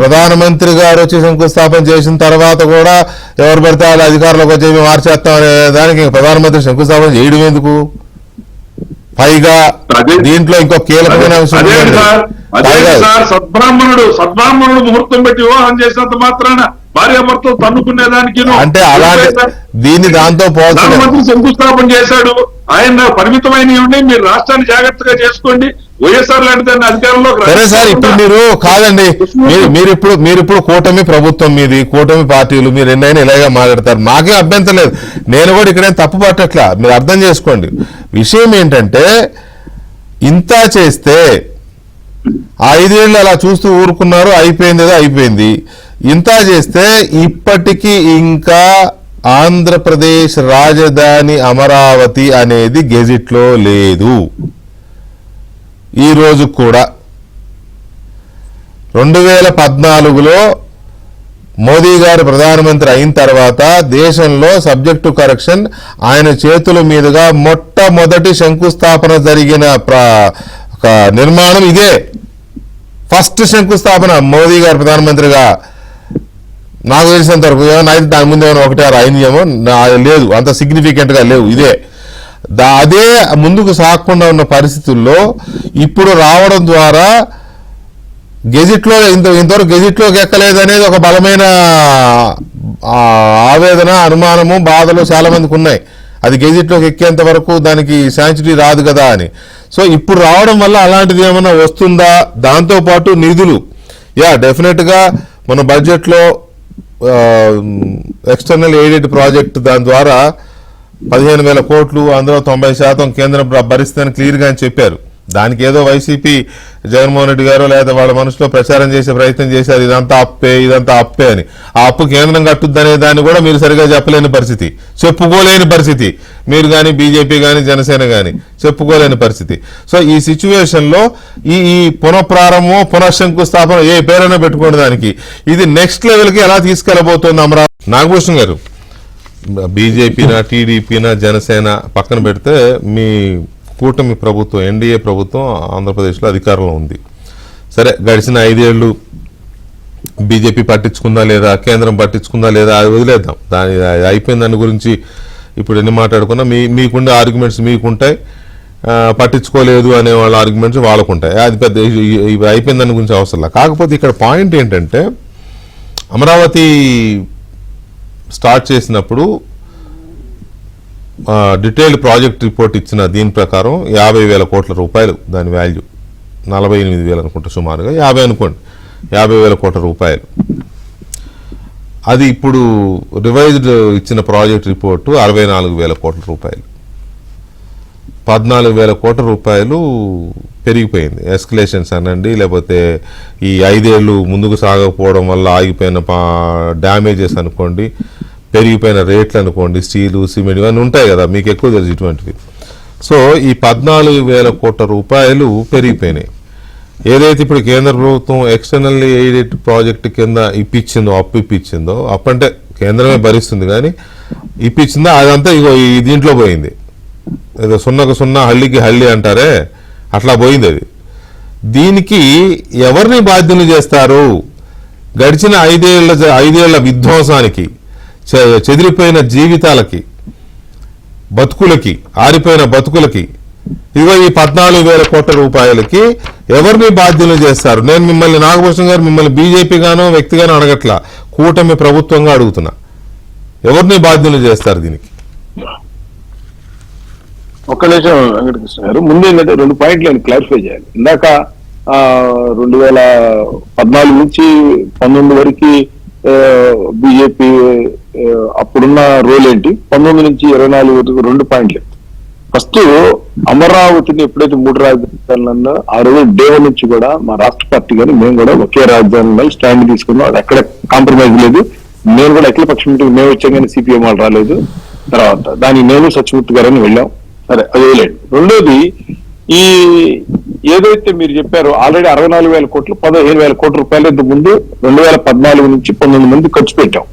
ప్రధానమంత్రి గారు వచ్చి శంకుస్థాపన చేసిన తర్వాత కూడా ఎవరు పడితే వాళ్ళు అధికారంలోకి వచ్చి మార్చేస్తాం అనే దానికి ప్రధానమంత్రి శంకుస్థాపన చేయడం ఎందుకు? పైగా అదే- దీంట్లో ఇంకో కీలకమైన అంశం అదే ఉందండి. అదే పైగా సార్ సద్బ్రాహ్మణుడు ముహూర్తం పెట్టి వివాహం చేసినంత మాత్రాన భార్యాభర్తలు తన్నుకునేదానికి అంటే అలాంటి దీన్ని దాంతో పోల్చడం ప్రధానమంత్రి శంకుస్థాపన చేశాడు. ఆయన పరిమితమైన మీరు రాష్ట్రాన్ని జాగ్రత్తగా చేసుకోండి. వైఎస్ఆర్ లాంటి దాన్ని అధికారంలోకి సరే సార్, ఇప్పుడు మీరు కాదండి, మీరు ఇప్పుడు కూటమి ప్రభుత్వం మీది, కూటమి పార్టీలు, మీరు ఎన్నైనా ఇలాగే మాట్లాడతారు, నాకే అభ్యంతరం లేదు. నేను కూడా ఇక్కడేం తప్పు పట్టట్లా, మీరు అర్థం చేసుకోండి. విషయం ఏంటంటే ఇంత చేస్తే 5 ఏళ్ళు అలా చూస్తూ ఊరుకున్నారు, అయిపోయింది ఏదో అయిపోయింది. ఇంత చేస్తే ఇప్పటికీ ఇంకా ఆంధ్రప్రదేశ్ రాజధాని అమరావతి అనేది గెజిట్లో లేదు. ఈ రోజు కూడా 2014లో మోదీ గారు ప్రధానమంత్రి అయిన తర్వాత దేశంలో సబ్జెక్ట్ టు కరెక్షన్ ఆయన చేతుల మీదుగా మొట్టమొదటి శంకుస్థాపన జరిగిన నిర్మాణం ఇదే. ఫస్ట్ శంకుస్థాపన మోదీ గారు ప్రధానమంత్రిగా నాకు తెలిసినంత వరకు. ఏమన్నా అయితే దాని ముందు ఏమైనా 1-6 అయినయేమో, లేదు, అంత సిగ్నిఫికెంట్ గా లేవు. ఇదే అదే ముందుకు సాగకుండా ఉన్న పరిస్థితుల్లో ఇప్పుడు రావడం ద్వారా గెజిట్లో ఇంతవరకు గెజిట్లోకి ఎక్కలేదు అనేది ఒక బలమైన ఆవేదన, అనుమానము, బాధలు చాలా మందికి ఉన్నాయి. అది గెజిట్లోకి ఎక్కేంత వరకు దానికి శాంక్చురీ రాదు కదా అని. సో ఇప్పుడు రావడం వల్ల అలాంటిది ఏమైనా వస్తుందా? దాంతోపాటు నిధులు, డెఫినెట్ గా మన బడ్జెట్లో ఎక్స్టర్నల్ ఎయిడెడ్ ప్రాజెక్ట్ దాని ద్వారా 15,000 కోట్లు, అందులో 90% కేంద్రం భరిస్తుందని క్లియర్ గా చెప్పారు. దానికి ఏదో వైసీపీ జగన్మోహన్ రెడ్డి గారు లేదా వాళ్ళ మనసులో ప్రచారం చేసే ప్రయత్నం చేశారు, ఇదంతా అప్పే అని. ఆ అప్పు కేంద్రం కట్టుద్దనే దాన్ని కూడా మీరు సరిగా చెప్పలేని పరిస్థితి, చెప్పుకోలేని పరిస్థితి. మీరు కానీ బీజేపీ కానీ జనసేన కానీ చెప్పుకోలేని పరిస్థితి. సో ఈ సిచ్యువేషన్ లో ఈ పునఃప్రారంభం, పునఃశంకుస్థాపన ఏ పేరైనా పెట్టుకోండి, దానికి ఇది నెక్స్ట్ లెవెల్ కి ఎలా తీసుకెళ్లబోతోంది అమరావతి? నాగభూషణ్ గారు, బీజేపీనా టీడీపీనా జనసేన పక్కన పెడితే మీ కూటమి ప్రభుత్వం, ఎన్డీఏ ప్రభుత్వం ఆంధ్రప్రదేశ్లో అధికారంలో ఉంది. సరే, గడిచిన 5 ఏళ్ళు బీజేపీ పట్టించుకుందా లేదా, కేంద్రం పట్టించుకుందా లేదా, అది వదిలేద్దాం. అయిపోయిన దాని గురించి ఇప్పుడు ఎన్ని మాట్లాడుకున్నా మీకుండే ఆర్గ్యుమెంట్స్ మీకుంటాయి, పట్టించుకోలేదు అనే వాళ్ళ ఆర్గ్యుమెంట్స్ వాళ్ళకుంటాయి. అది పెద్ద అయిపోయిన దాని గురించి అవసరం. కాకపోతే ఇక్కడ పాయింట్ ఏంటంటే అమరావతి స్టార్ట్ చేసినప్పుడు డీటెయిల్డ్ ప్రాజెక్ట్ రిపోర్ట్ ఇచ్చిన దీని ప్రకారం 50,000 కోట్ల రూపాయలు దాని వాల్యూ, 48,000 అనుకుంటా సుమారుగా, 50 అనుకోండి, 50,000 కోట్ల రూపాయలు. అది ఇప్పుడు రివైజ్డ్ ఇచ్చిన ప్రాజెక్ట్ రిపోర్టు 64,000 కోట్ల రూపాయలు. 14,000 కోట్ల రూపాయలు పెరిగిపోయింది. ఎస్కలేషన్స్ అనండి, లేకపోతే ఈ 5 ఏళ్ళు ముందుకు సాగకపోవడం వల్ల ఆగిపోయిన డ్యామేజెస్ అనుకోండి, పెరిగిపోయిన రేట్లు అనుకోండి, స్టీలు, సిమెంట్, ఇవన్నీ ఉంటాయి కదా, మీకు ఎక్కువ తెలుసు ఇటువంటివి. సో ఈ 14,000 కోట్ల రూపాయలు పెరిగిపోయినాయి. ఏదైతే ఇప్పుడు కేంద్ర ప్రభుత్వం ఎక్స్టర్నల్ ఎయిడెడ్ ప్రాజెక్ట్ కింద అప్పు ఇప్పించిందో, అప్పు అంటే కేంద్రమే భరిస్తుంది కానీ ఇప్పించిందో అదంతా ఇగో ఈ దీంట్లో పోయింది. ఏదో 0 హళ్ళికి హళ్ళి అంటారే, అట్లా పోయింది అది. దీనికి ఎవరిని బాధ్యులు చేస్తారు? గడిచిన 5 ఏళ్ల విధ్వంసానికి, చెదిరిపోయిన జీవితాలకి, బతుకులకి, ఆరిపోయిన బతుకులకి, ఇదిగో ఈ 14,000 కోట్ల రూపాయలకి ఎవరిని బాధ్యులు చేస్తారు? నేను మిమ్మల్ని, నాగభూషణ్ గారు, మిమ్మల్ని బీజేపీ గానో వ్యక్తిగానో అడగట్లా, కూటమి ప్రభుత్వంగా అడుగుతున్నా, ఎవరిని బాధ్యులు చేస్తారు దీనికి? ఒక్క నిమిషం వెంకటకృష్ణ గారు, ముందు ఏంటంటే 2 పాయింట్లు నేను క్లారిఫై చేయాలి. ఇందాక 2014 నుంచి 19 వరకు బీజేపీ అప్పుడున్న రోల్ ఏంటి, 19 నుంచి 24 వరకు 2 పాయింట్లు. ఫస్ట్, అమరావతిని ఎప్పుడైతే 3 రాజధానులన్నా ఆ రోజు డే 1 నుంచి కూడా మా రాష్ట్ర పార్టీ కానీ మేము కూడా ఒకే రాజధాని స్టాండ్ తీసుకున్నాం. అది ఎక్కడ కాంప్రమైజ్ లేదు. నేను కూడా అఖిల పక్ష మీటింగ్ మేము వచ్చాం కానీ సిపిఎం వాళ్ళు రాలేదు. తర్వాత దానికి నేను సత్యమూర్తి గారని వెళ్ళాం. సరే, అది వేయలేదు. రెండోది, ఈ ఏదైతే మీరు చెప్పారో ఆల్రెడీ 64,000 కోట్లు, 15,000 కోట్ల రూపాయలు ఇంతకు ముందు 2014 నుంచి 19 మంది ఖర్చు పెట్టాం.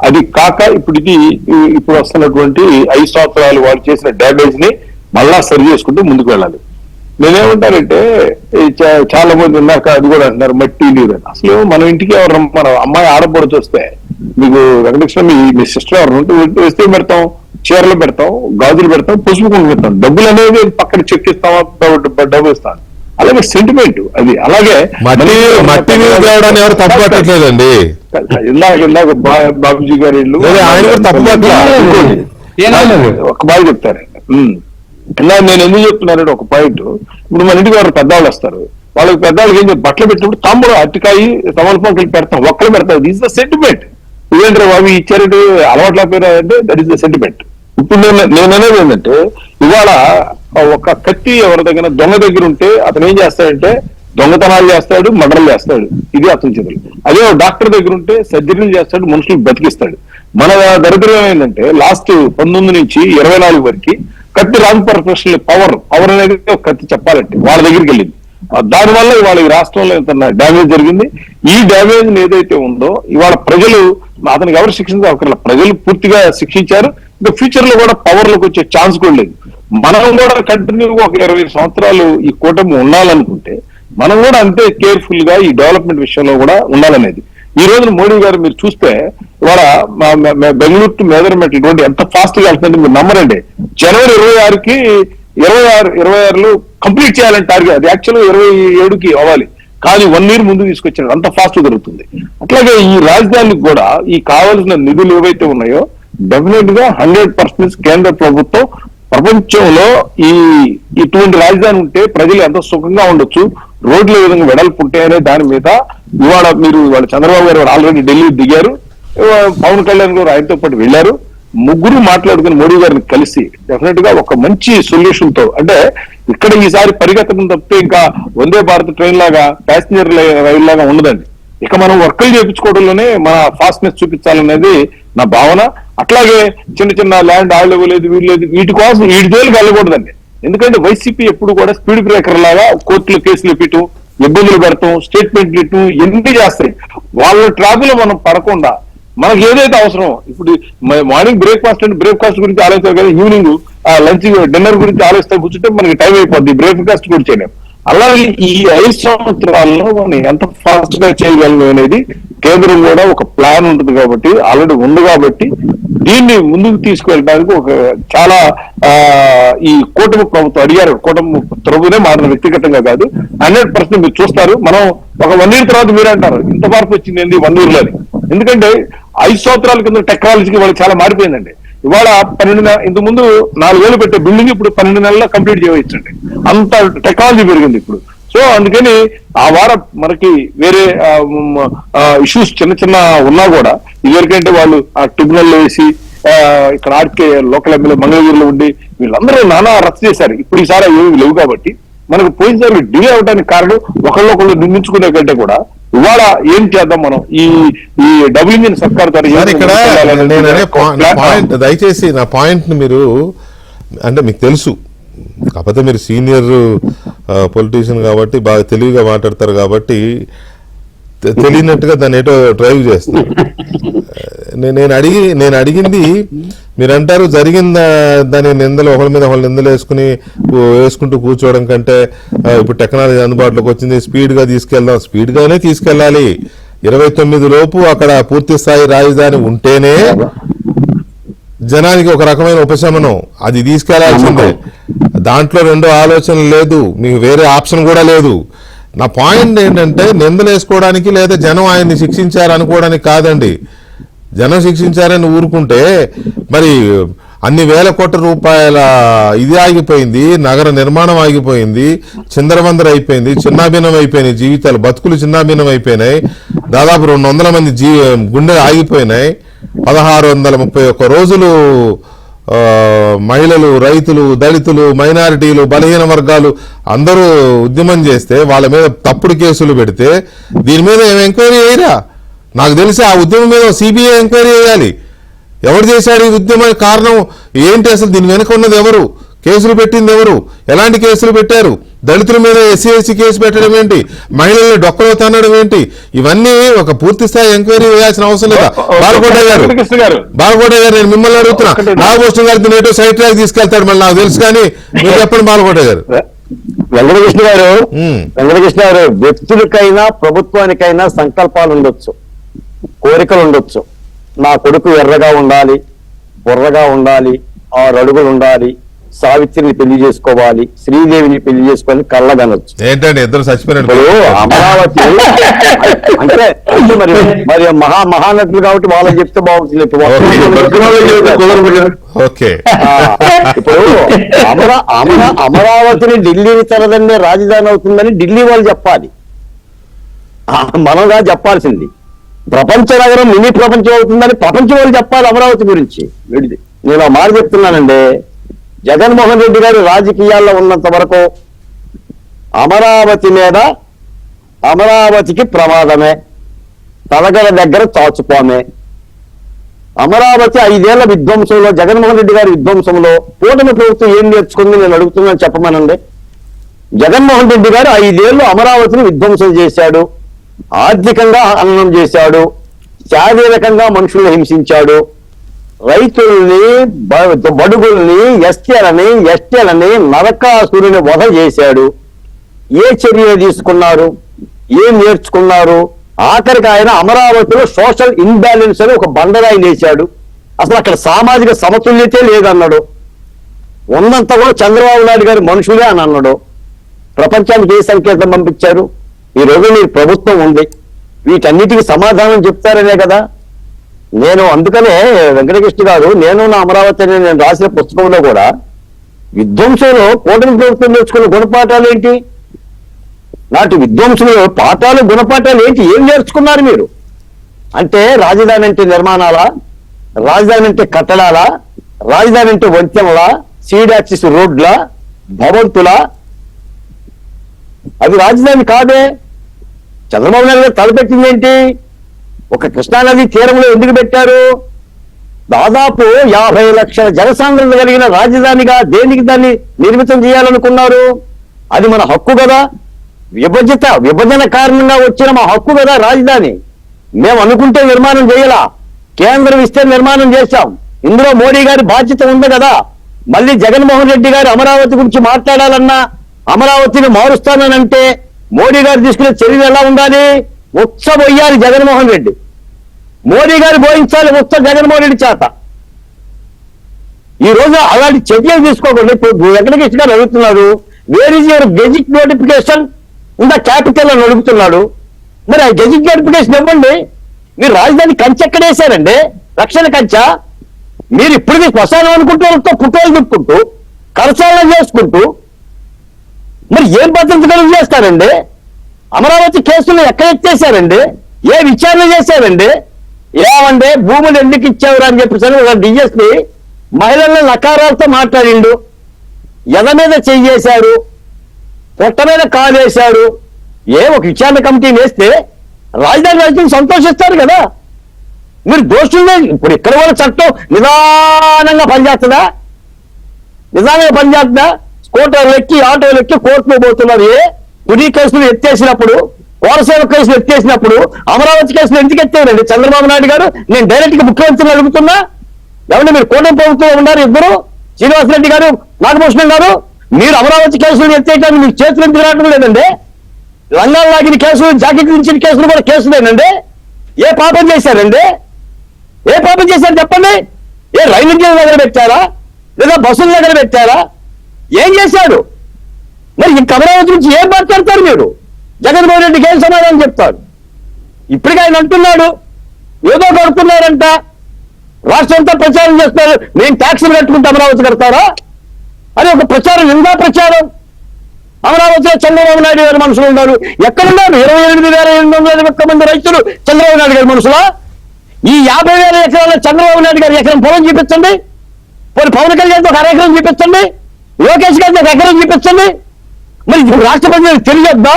అది కాక ఇప్పుడు వస్తున్నటువంటి 5 సంవత్సరాలు వాళ్ళు చేసిన డ్యామేజ్ ని మళ్ళా సరి చేసుకుంటూ ముందుకు వెళ్ళాలి. నేనేమంటానంటే చాలా మంది ఉన్నాక అది కూడా అంటున్నారు మట్టి నీరు అని. అసలు మన ఇంటికి ఎవరు మన అమ్మాయి ఆడపడుచు వస్తే మీకు వెంకటకృష్ణ మీ సిస్టర్ ఎవరు ఉంటే వస్తే పెడతాం, చీరలు పెడతాం, గాజులు పెడతాం, పసుపు కుంకుమ పెడతాం. డబ్బులు అనేది పక్కన చెక్ ఇస్తామా, డబ్బు ఇస్తాం. అలాగే సెంటిమెంట్ అది. అలాగే మట్టి మీద తేవడాన్ని ఎవరు తప్పు పట్టట్లేదండి. ఇందాక బాబుజీ గారి ఇల్లు ఆయన కూడా తప్పు ఒక బాగా చెప్తారు. ఇలా నేను ఎందుకు చెప్తున్నానంటే ఒక పాయింట్, ఇప్పుడు మన ఇంటికి ఎవరు పెద్దవాళ్ళు వస్తారు, వాళ్ళకి పెద్దవాళ్ళకి ఏం బట్టలు పెట్టినప్పుడు తమ్ముడు అరటికాయ తమలపాకులు పెడతాం, ఒక్కలు పెడతాం. This the sentiment. ఇదేంటే బాబు ఇచ్చారంటే అలవాట్ల పేరు అంటే దట్ ఈస్ ద సెంటిమెంట్. ఇప్పుడు నేను అనేది ఏంటంటే, ఇవాళ ఒక కత్తి ఎవరి దగ్గర దొంగ దగ్గర ఉంటే అతను ఏం చేస్తాడంటే దొంగతనాలు చేస్తాడు, మర్డర్లు చేస్తాడు. ఇది అతని చేతులు. అదే డాక్టర్ దగ్గర ఉంటే సర్జరీలు చేస్తాడు, మనుషులు బతికిస్తాడు. మన దరిద్రం ఏంటంటే లాస్ట్ 19 నుంచి 24 వరకు కత్తి రాంగ్ ప్రొఫెషనల్ పవర్ అనేది ఒక కత్తి చెప్పాలంటే వాళ్ళ దగ్గరికి వెళ్ళింది. దానివల్ల ఇవాళ ఈ రాష్ట్రంలో ఎంత డ్యామేజ్ జరిగింది. ఈ డ్యామేజ్ ఏదైతే ఉందో ఇవాళ ప్రజలు అతనికి ఎవరు శిక్షించారు, ప్రజలు పూర్తిగా శిక్షించారు. ఇంకా ఫ్యూచర్ లో కూడా పవర్ లోకి వచ్చే ఛాన్స్ కూడా లేదు. మనం కూడా కంటిన్యూగా ఒక 20 సంవత్సరాలు ఈ కూటమి ఉండాలనుకుంటే మనం కూడా అంతే కేర్ఫుల్ గా ఈ డెవలప్మెంట్ విషయంలో కూడా ఉండాలనేది. ఈ రోజున మోడీ గారు మీరు చూస్తే ఇవాళ బెంగళూరు టు మేదరమెట్ల రోడ్డు ఎంత ఫాస్ట్ గా వెళ్తుందంటే మీరు నమ్మరండి. జనవరి 26కి 26లో కంప్లీట్ చేయాలని టార్గెట్. అది యాక్చువల్గా 27కి అవ్వాలి, కానీ 1 year ముందు తీసుకొచ్చారు. అంత ఫాస్ట్ జరుగుతుంది. అట్లాగే ఈ రాజధానికి కూడా ఈ కావాల్సిన నిధులు ఏవైతే ఉన్నాయో డెఫినెట్ గా 100% కేంద్ర ప్రభుత్వం ప్రపంచంలో ఇటువంటి రాజధాని ఉంటే ప్రజలు ఎంత సుఖంగా ఉండొచ్చు, రోడ్లు ఏ విధంగా వెడల్పు ఉంటాయనే దాని మీద ఇవాళ చంద్రబాబు గారు ఆల్రెడీ ఢిల్లీ దిగారు, పవన్ కళ్యాణ్ గారు ఆయనతో పాటు వెళ్లారు. ముగ్గురు మాట్లాడుకుని మోడీ గారిని కలిసి డెఫినెట్ గా ఒక మంచి సొల్యూషన్ తో, అంటే ఇక్కడ ఈసారి పరిగెత్తడం తప్పితే ఇంకా వందే భారత్ ట్రైన్ లాగా ప్యాసింజర్ రైలు లాగా ఉండదండి. ఇక మనం వర్కులు చేయించుకోవడంలోనే మన ఫాస్ట్నెస్ చూపించాలనేది నా భావన. అట్లాగే చిన్న చిన్న ల్యాండ్ ఆడలేదు వీళ్ళు లేదు, వీటి కోసం వీటి జోలికి వెళ్ళకూడదండి. ఎందుకంటే వైసీపీ ఎప్పుడు కూడా స్పీడ్ బ్రేకర్ లాగా కోర్టులో కేసులు పెట్టు, ఇబ్బందులు పెడతాం, స్టేట్మెంట్లు ఇట్టు ఎన్ని చేస్తాయి. వాళ్ళ ట్రాఫిక్ లో మనం పడకుండా మనకి ఏదైతే అవసరం, ఇప్పుడు మార్నింగ్ బ్రేక్ఫాస్ట్ గురించి ఆలోచిస్తారు కదా, ఈవినింగ్ లంచ్ డిన్నర్ గురించి ఆలోచిస్తే కూర్చుంటే మనకి టైం అయిపోద్ది, బ్రేక్ఫాస్ట్ కూడా చేయలేము. అలాగే ఈ 5 సంవత్సరాల్లో మనం ఎంత ఫాస్ట్ గా చేయగలం అనేది కేంద్రం కూడా ఒక ప్లాన్ ఉంటుంది కాబట్టి, ఆల్రెడీ ఉంది కాబట్టి దీన్ని ముందుకు తీసుకువెళ్ళడానికి ఒక చాలా ఈ కూటమి ప్రభుత్వం అడిగారు. కూటమి తరపునే మాత్రం వ్యక్తిగతంగా కాదు, 100% మీరు చూస్తారు. మనం ఒక 1 year తర్వాత మీరు అంటారు ఇంత మార్పు వచ్చింది ఏంది 1 year లోని. ఎందుకంటే 5 సంవత్సరాల కింద టెక్నాలజీకి వాళ్ళు చాలా మారిపోయిందండి. ఇవాళ 12 ఇంత ముందు 4 వేలు పెట్టే బిల్డింగ్ ఇప్పుడు 12 నెలల్లో కంప్లీట్ చేయవచ్చండి. అంత టెక్నాలజీ పెరిగింది ఇప్పుడు. సో అందుకని ఆ వారం మనకి వేరే ఇష్యూస్ చిన్న ఉన్నా కూడా ఇదివరకంటే వాళ్ళు ఆ ట్రిబ్యునల్ వేసి ఇక్కడ ఆర్కే లోకల్ ఎమ్మెల్యే మంగళగిరిలో ఉండి వీళ్ళందరూ నానా రద్దు చేశారు. ఇప్పుడు ఈసారి ఏమి లేవు కాబట్టి మనకు పోయినసారి డిలే అవడానికి కారణం ఒకళ్ళొకళ్ళు నిర్మించుకునే కంటే కూడా ఇవాళ ఏం చేద్దాం మనం ఈ డబుల్ ఇంజిన్ సర్కార్ దయచేసి నా పాయింట్ ని మీరు అంటే మీకు తెలుసు, కాకపోతే మీరు సీనియర్ పొలిటీషియన్ కాబట్టి బాగా తెలివిగా మాట్లాడతారు కాబట్టి తెలియనట్టుగా దాన్ని ఏటో డ్రైవ్ చేస్తారు. నేను అడిగింది మీరు అంటారు జరిగిన దాని నిందలు ఒకళ్ళ మీద ఒకళ్ళు నిందలు వేసుకుంటూ కూర్చోవడం కంటే ఇప్పుడు టెక్నాలజీ అందుబాటులోకి వచ్చింది, స్పీడ్గా తీసుకెళ్దాం. స్పీడ్గానే తీసుకెళ్ళాలి. 29 లోపు అక్కడ పూర్తి స్థాయి రాజధాని ఉంటేనే జనానికి ఒక రకమైన ఉపశమనం. అది తీసుకెళ్లాల్సిందే, దాంట్లో రెండో ఆలోచన లేదు, మీకు వేరే ఆప్షన్ కూడా లేదు. నా పాయింట్ ఏంటంటే నిందలు వేసుకోవడానికి లేదా జనం ఆయన్ని శిక్షించారు అనుకోవడానికి కాదండి. జనం శిక్షించారని ఊరుకుంటే మరి అన్ని వేల కోట్ల రూపాయల ఇది ఆగిపోయింది, నగర నిర్మాణం ఆగిపోయింది, చిందరవందర అయిపోయింది, చిన్నాభిన్నం అయిపోయినాయి జీవితాలు, బతుకులు చిన్నాభిన్నం అయిపోయినాయి. దాదాపు 200 మంది గుండెలు ఆగిపోయినాయి. 1631 రోజులు మహిళలు, రైతులు, దళితులు, మైనారిటీలు, బలహీన వర్గాలు అందరూ ఉద్యమం చేస్తే వాళ్ళ మీద తప్పుడు కేసులు పెడితే దీని మీద ఏం ఎంక్వైరీ చేయరా? నాకు తెలిసి ఆ ఉద్యమం మీద సిబిఐ ఎంక్వైరీ చేయాలి. ఎవరు చేశాడు ఈ ఉద్యమానికి కారణం ఏంటి, అసలు దీని వెనుక ఉన్నది ఎవరు, కేసులు పెట్టింది ఎవరు, ఎలాంటి కేసులు పెట్టారు, దళితుల మీద ఎస్సీ కేసు పెట్టడం ఏంటి, మహిళల్ని డొక్కలో తన్నడం ఏంటి, ఇవన్నీ ఒక పూర్తి స్థాయి ఎంక్వైరీ వేయాల్సిన అవసరం లేదా? బాలకోట గారు నేను మిమ్మల్ని అడుగుతున్నా, నాగభూషణం గారికి నేటో సైట్ ట్రాక్ తీసుకెళ్తాడు మళ్ళీ నాకు తెలుసు, కానీ మీరు చెప్పండి బాలకోట గారు. వెంకటకృష్ణ గారు వ్యక్తులకైనా ప్రభుత్వానికైనా సంకల్పాలు ఉండొచ్చు, కోరికలు ఉండొచ్చు. నా కొడుకు ఎర్రగా ఉండాలి, బుర్రగా ఉండాలి, 6 అడుగులు ఉండాలి, సావిత్రిని పెళ్లి చేసుకోవాలి, శ్రీదేవిని పెళ్లి చేసుకోవాలి కళ్ళగనొచ్చు. ఏంటండి ఇద్దరు చచ్చిపోయినట్టు ఇప్పుడు అమరావతి అంటే మరి మరి మహానటులు కాబట్టి వాళ్ళని చెప్తే బాగుంటుంది. ఓకే. ఇప్పుడు అమరావతిని ఢిల్లీని తరదన్నే రాజధాని అవుతుందని ఢిల్లీ వాళ్ళు చెప్పాలి, మనగా చెప్పాల్సింది. ప్రపంచ నగరం మినీ ప్రపంచం అవుతుందని ప్రపంచం వాళ్ళు చెప్పాలి అమరావతి గురించి. నేను ఆ మాట చెప్తున్నానండి, జగన్మోహన్ రెడ్డి గారు రాజకీయాల్లో ఉన్నంత వరకు అమరావతికి ప్రమాదమే, తలగల దగ్గర తాచుకోమే. అమరావతి 5 ఏళ్ల విధ్వంసంలో, జగన్మోహన్ రెడ్డి గారి విధ్వంసంలో కూటమి ప్రభుత్వం ఏం నేర్చుకుంది నేను అడుగుతున్నాను, చెప్పమనండి. జగన్మోహన్ రెడ్డి గారు 5 ఏళ్లు అమరావతిని విధ్వంసం చేశాడు, ఆర్థికంగా హననం చేశాడు, శారీరకంగా మనుషుల్ని హింసించాడు, రైతుల్ని, బడుగుల్ని, ఎస్టీలని నరకాసురుని వధ చేశాడు. ఏ చర్య తీసుకున్నారు, ఏం నేర్చుకున్నారు? ఆఖరికి ఆయన అమరావతిలో సోషల్ ఇన్బ్యాలెన్స్ అని ఒక బండరాయి వేశాడు. అసలు అక్కడ సామాజిక సమతుల్యతే లేదన్నాడు. ఉన్నంత కూడా చంద్రబాబు నాయుడు గారి మనుషులే అని అన్నాడు. ప్రపంచానికి ఏ సంకేతం పంపించారు? ఈ రోజు మీరు ప్రభుత్వం ఉంది, వీటన్నిటికీ సమాధానం చెప్తారనే కదా. నేను అందుకనే వెంకటకృష్ణ గారు, నేను నా అమరావతి అని నేను రాసిన పుస్తకంలో కూడా విధ్వంసంలో కూటమి ప్రభుత్వం నేర్చుకున్న గుణపాఠాలు ఏంటి, నాటి విధ్వంసంలో పాఠాలు గుణపాఠాలు ఏంటి, ఏం నేర్చుకున్నారు మీరు అంటే? రాజధాని అంటే నిర్మాణాలా, రాజధాని అంటే కట్టడాలా, రాజధాని అంటే వంతెనలా, సీడ్ యాక్సిస్ రోడ్లా, భవంతులా? అది రాజధాని కాదే. చంద్రబాబు నాయుడు గారు తలపెట్టింది ఏంటి? ఒక కృష్ణానది తీరంలో ఎందుకు పెట్టారు? దాదాపు 50 లక్షల జనసాంద్రత కలిగిన రాజధానిగా దేనికి దాన్ని నిర్మితం చేయాలనుకున్నారు? అది మన హక్కు కదా, విభజన కారణంగా వచ్చిన మా హక్కు కదా రాజధాని. మేము అనుకుంటే నిర్మాణం చేయాలా, కేంద్రం ఇస్తే నిర్మాణం చేశాం. ఇందులో మోడీ గారి బాధ్యత ఉంది కదా. మళ్ళీ జగన్మోహన్ రెడ్డి గారు అమరావతి గురించి మాట్లాడాలన్నా, అమరావతిని మారుస్తానంటే మోడీ గారు తీసుకునే చర్యలు ఎలా ఉండాలి? ఉచ్చబోయాలి జగన్మోహన్ రెడ్డి, మోడీ గారు బోయించాలి ఉచ్చ జగన్మోహన్ రెడ్డి చేత. ఈ రోజు అలాంటి చర్యలు తీసుకోకుండా ఇప్పుడు వెంకటకృష్ణ గారు అడుగుతున్నారు, where is your gazette notification in the capital అని అడుగుతున్నాడు. మరి ఆ గెజిట్ నోటిఫికేషన్ ఇవ్వండి. మీరు రాజధాని కంచె ఎక్కడేశారండి, రక్షణ కంచె. మీరు ఇప్పుడు శ్మశానం అనుకుంటూ పుట్టోలు తిప్పుకుంటూ కరసాలను చేసుకుంటూ మరి ఏం భద్రత కలుగు చేస్తారండి? అమరావతి కేసులు ఎక్కడ ఎత్తేసారండి? ఏ విచారణ చేశారండి? ఏమంటే భూములు ఎందుకు ఇచ్చావురా అని చెప్పేసి ఒక డిఎస్పీ మహిళల నకారాలతో మాట్లాడిండు, ఎద మీద చెయ్యేశాడు, పొట్ట మీద కాలేశాడు. ఒక విచారణ కమిటీని వేస్తే రాజధాని రైతులు సంతోషిస్తారు కదా. మీరు దోషులే. ఇప్పుడు ఇక్కడ కూడా చట్టం నిదానంగా పనిచేస్తుందా? స్కూటర్లు ఎక్కి ఆటోలు ఎక్కి కోర్టులో పోతున్నారు. పులి కేసులు ఎత్తేసినప్పుడు, కోనసీమ కేసులు ఎత్తేసినప్పుడు అమరావతి కేసులు ఎందుకు ఎత్తేయండి? చంద్రబాబు నాయుడు గారు, నేను డైరెక్ట్ గా ముఖ్యమంత్రిని అడుగుతున్నా, ఎవరు మీరు కూటమి ప్రభుత్వం ఉన్నారు ఇద్దరు, శ్రీనివాసరెడ్డి గారు, నాగభూషణం గారు, మీరు అమరావతి కేసులు ఎత్తేయడానికి మీకు చేతులు ఎందుకు రావడం లేదండి? రంగాలు లాగిన కేసులు, జాకెట్ నుంచి కేసులు కూడా కేసులేనండి. ఏ పాపం చేశారండి? ఏ పాపం చేశారు చెప్పండి? రైలు ఇంజన్ దగ్గర పెట్టారా, లేదా బస్సుల దగ్గర పెట్టారా? ఏం చేశాడు? మరి ఇంక అమరావతి నుంచి ఏం మాట్లాడతారు మీరు? జగన్మోహన్ రెడ్డికి ఏం సమాధానం చెప్తారు? ఇప్పటికీ ఆయన అంటున్నాడు, ఏదో కడుతున్నారంట, రాష్ట్రంతో ప్రచారం చేస్తున్నారు, మేము ట్యాక్సులు కట్టుకుంటే అమరావతి కడతారా అని ఒక ప్రచారం, నిందా ప్రచారం. అమరావతిలో చంద్రబాబు నాయుడు గారి మనుషులు ఉన్నారు. ఎక్కడున్నారు? 28,801 మంది రైతులు చంద్రబాబు నాయుడు గారి మనుషులా? ఈ 50,000 ఎకరాల చంద్రబాబు నాయుడు గారి ఎకరం పొలం చూపించండి. పోనీ పవన్ కళ్యాణ్ ఒక అరెకరం చూపించండి, లోకేష్ గారితో ఒక ఎకరం చూపించండి. మరి రాష్ట్రపతి తెలియొద్దా?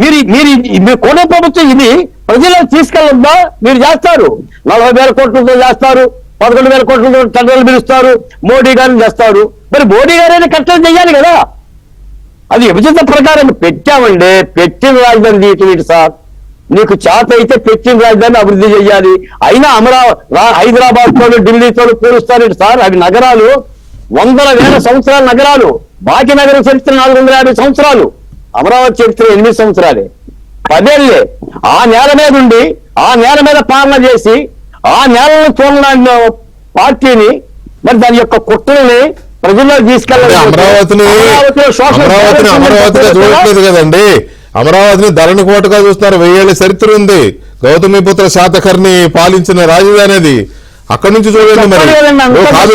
మీరు కూటమి ప్రభుత్వం ఇది ప్రజలకు తీసుకెళ్ళొద్దా? మీరు చేస్తారు, 40,000 కోట్లతో చేస్తారు, 11,000 కోట్లతో టెండర్లు పిలుస్తారు, మోడీ గారిని చేస్తారు. మరి మోడీ గారైనా కట్టడం చేయాలి కదా. అది విభజన ప్రకారం పెట్టామండి. పెట్టిన రాజధాని తీయటం సార్, నీకు చేత అయితే పెట్టిన రాజధాని అభివృద్ధి చేయాలి. అయినా హైదరాబాద్ తోడు ఢిల్లీతో పోలుస్తారు సార్. అవి నగరాలు, 100,000 సంవత్సరాల నగరాలు. భాగ్యనగరం చరిత్ర 450 సంవత్సరాలు, అమరావతి చరిత్ర 8 సంవత్సరాలే, 10 ఏళ్లే. ఆ నేల మీద ఉండి, ఆ నేల మీద పాలన చేసి, ఆ నేలను చూడడానికి పార్టీని మరి దాని యొక్క కుట్రల్ని ప్రజల్లో తీసుకెళ్ళాలి. అమరావతిని అమరావతిగా చూడట్లేదు కదండి. అమరావతిని ధరణి కోటగా చూస్తున్నారు. 1000 ఏళ్ల చరిత్ర ఉంది. గౌతమిపుత్ర శాతకర్ణి పాలించిన రాజధాని అది. అక్కడి నుంచి చూడండి. మరి కాదు,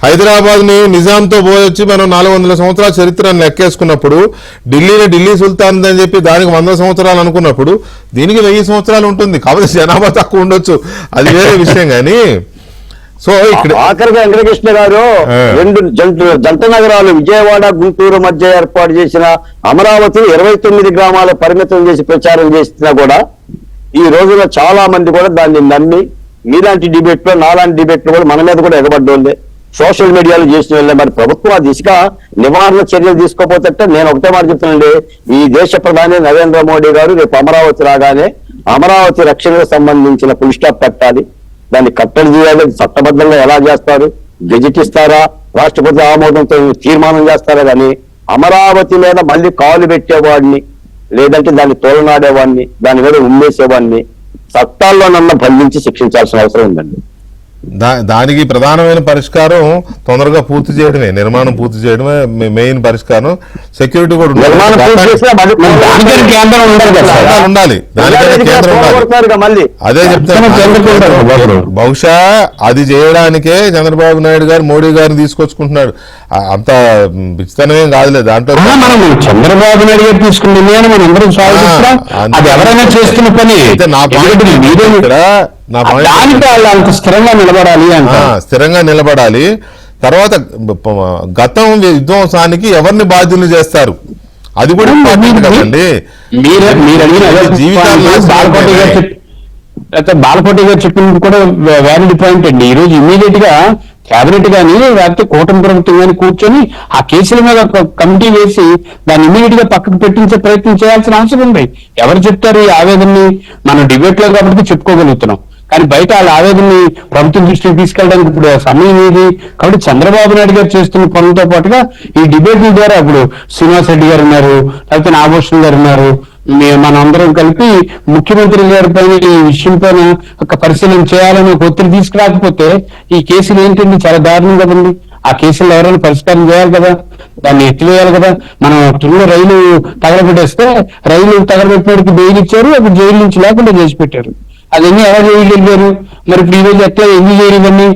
హైదరాబాద్ ని నిజాంతో పోయొచ్చి మనం 400 సంవత్సరాల చరిత్రను లెక్కేసుకున్నప్పుడు, ఢిల్లీ సుల్తాన్ అని చెప్పి దానికి 100 సంవత్సరాలు అనుకున్నప్పుడు దీనికి 1000 సంవత్సరాలు ఉంటుంది. కాబట్టి జనాభా తక్కువ ఉండొచ్చు, అది వేరే విషయం. కానీ సో ఇక్కడ ఆఖరిగా వెంకటకృష్ణ గారు 2 జంట నగరాలు విజయవాడ గుంటూరు మధ్య ఏర్పాటు చేసిన అమరావతిని 29 గ్రామాలు పరిమితం చేసి ప్రచారం చేసినా కూడా ఈ రోజున చాలా మంది కూడా దాన్ని నమ్మి మీలాంటి డిబేట్లో నాలాంటి డిబేట్లో కూడా మన మీద కూడా ఎగబడ్డోళ్ళే, సోషల్ మీడియాలో చేసిన వెళ్ళే. మరి ప్రభుత్వం ఆ దిశగా నివారణ చర్యలు తీసుకోపోతే నేను ఒకటే మాట చెప్తానండి, ఈ దేశ ప్రధాని నరేంద్ర మోడీ గారు రేపు అమరావతి రాగానే అమరావతి రక్షణకు సంబంధించిన ఫుల్ స్టాప్ పెట్టాలి, దాన్ని కట్టడి చేయాలి. చట్టబద్ధంగా ఎలా చేస్తారు, గెజిట్ ఇస్తారా, రాష్ట్రపతి ఆమోదంతో తీర్మానం చేస్తారా, కానీ అమరావతి మీద మళ్ళీ కాలు పెట్టేవాడిని, లేదంటే దాన్ని తోలనాడేవాడిని, దాని మీద ఉమ్మేసేవాడిని చట్టాల్లోనన్నా బంధించి శిక్షించాల్సిన అవసరం ఉందండి. దానికి ప్రధానమైన పరిష్కారం తొందరగా పూర్తి చేయడమే, నిర్మాణం పూర్తి చేయడమే మెయిన్ పరిష్కారం. సెక్యూరిటీ కూడా ఉండాలి. అదే చెప్తాను. బహుశా అది చేయడానికే చంద్రబాబు నాయుడు గారు మోడీ గారిని తీసుకొచ్చుకుంటున్నాడు. అంత విచిత్రమేం కాదులే. దాంట్లో చంద్రబాబు నాయుడు గారు తీసుకుంటుంది అని మనం అందరం అది ఎవరైనా చేస్తున్న పని. స్థిరంగా నిలబడాలి. తర్వాత గతం విధ్వంసానికి ఎవరిని బాధ్యులు చేస్తారు అది కూడా కదండి. బాలకోటి గారు చెప్పింది కూడా వ్యాలిడ్ పాయింట్ అండి. ఈ రోజు ఇమీడియట్ గా కేబినెట్ గానీ లేకపోతే కూటమి ప్రభుత్వం కానీ కూర్చొని ఆ కేసుల మీద ఒక కమిటీ వేసి దాన్ని ఇమీడియట్ గా పక్కకు పెట్టించే ప్రయత్నం చేయాల్సిన అవసరం ఉంది. ఎవరు చెప్తారు ఈ ఆవేదనని? మనం డిబేట్ లో కాబట్టి చెప్పుకోగలుగుతున్నాం, కానీ బయట వాళ్ళ ఆవేదనని ప్రభుత్వం దృష్టికి తీసుకెళ్ళడానికి ఇప్పుడు సమయం ఏది? కాబట్టి చంద్రబాబు నాయుడు గారు చేస్తున్న పనులతో పాటుగా ఈ డిబేట్ల ద్వారా ఇప్పుడు శ్రీనివాస్ రెడ్డి గారు ఉన్నారు, లేకపోతే నాగభూషణ్ గారు ఉన్నారు, మనం అందరం కలిపి ముఖ్యమంత్రి గారి పైన ఈ విషయం పైన ఒక పరిశీలన చేయాలని ఒక ఒత్తిడి తీసుకురాకపోతే ఈ కేసులు ఏంటండి చాలా దారుణం కదండి. ఆ కేసులు ఎవరైనా పరిష్కారం చేయాలి కదా, దాన్ని ఎత్తివేయాలి కదా. మనం తుల్లో రైలు తగలబెట్టేస్తే రైలు తగలబెట్టడానికి బెయిల్ ఇచ్చారు, అప్పుడు జైలు నుంచి లేకుండా చేసి పెట్టారు. అదన్నీ ఎలా చేయగలిగారు? మరి ఇప్పుడు ఈ రోజు ఎట్లా ఎందుకు చేయరు ఇవన్నీ?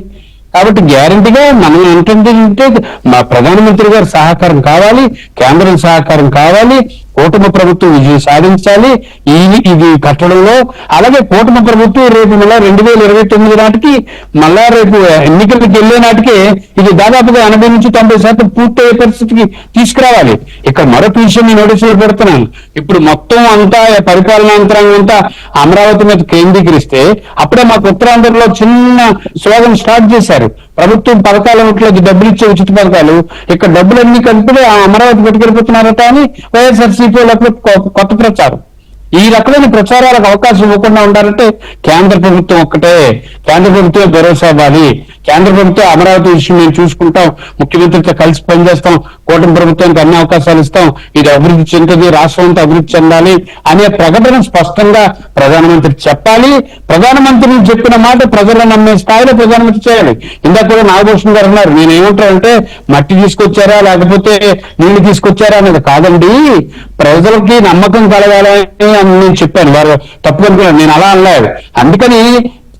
కాబట్టి గ్యారంటీగా మనం ఏంటంటే మా ప్రధానమంత్రి గారి సహకారం కావాలి, కేంద్రం సహకారం కావాలి, కూటమి ప్రభుత్వం విజయం సాధించాలి ఇది కట్టడంలో. అలాగే కూటమి ప్రభుత్వం రేపు మళ్ళా 2029 నాటికి మళ్ళా రేపు ఎన్నికలకు వెళ్లే నాటికే ఇది దాదాపుగా 80 నుంచి 90% పూర్తయ్యే పరిస్థితికి తీసుకురావాలి. ఇక్కడ మరొక విషయం నేను నోటీసులు పెడుతున్నాను. ఇప్పుడు మొత్తం అంతా పరిపాలనా యంత్రాంగం అంతా అమరావతి మీద కేంద్రీకరిస్తే అప్పుడే మాకు ఉత్తరాంధ్రలో చిన్న స్లోగన్ స్టార్ట్ చేశారు. ప్రభుత్వం పథకాలకి డబ్బులు ఇచ్చే ఉచిత పథకాలు, ఇక్కడ డబ్బులన్నీ కలిపి అమరావతి పెట్టుకెళ్ళిపోతున్నారట అని వైఎస్ఆర్సీపీ కొత్త ప్రచారం. ఈ రకమైన ప్రచారాలకు అవకాశం ఇవ్వకుండా ఉండాలంటే కేంద్ర ప్రభుత్వం ఒక్కటే, కేంద్ర ప్రభుత్వం భరోసా ఇవ్వాలి. కేంద్ర ప్రభుత్వం అమరావతి విషయం మేము చూసుకుంటాం, ముఖ్యమంత్రితో కలిసి పనిచేస్తాం, కూటమి ప్రభుత్వానికి అన్ని అవకాశాలు ఇస్తాం, ఇది అభివృద్ధి చెందుతుంది, రాష్ట్రం అంతా అభివృద్ధి చెందాలి అనే ప్రకటన స్పష్టంగా ప్రధానమంత్రి చెప్పాలి. ప్రధానమంత్రి చెప్పిన మాట ప్రజలు నమ్మే స్థాయిలో ప్రధానమంత్రి చేయాలి. ఇందాక కూడా నాగభూషణ్ గారు అన్నారు, నేనేమంటానంటే మట్టి తీసుకొచ్చారా లేకపోతే నీళ్లు తీసుకొచ్చారా అనేది కాదండి, ప్రజలకి నమ్మకం కలగాలని నేను చెప్పాను. వారు తప్పుకనుకున్నారు, నేను అలా అనలేదు. అందుకని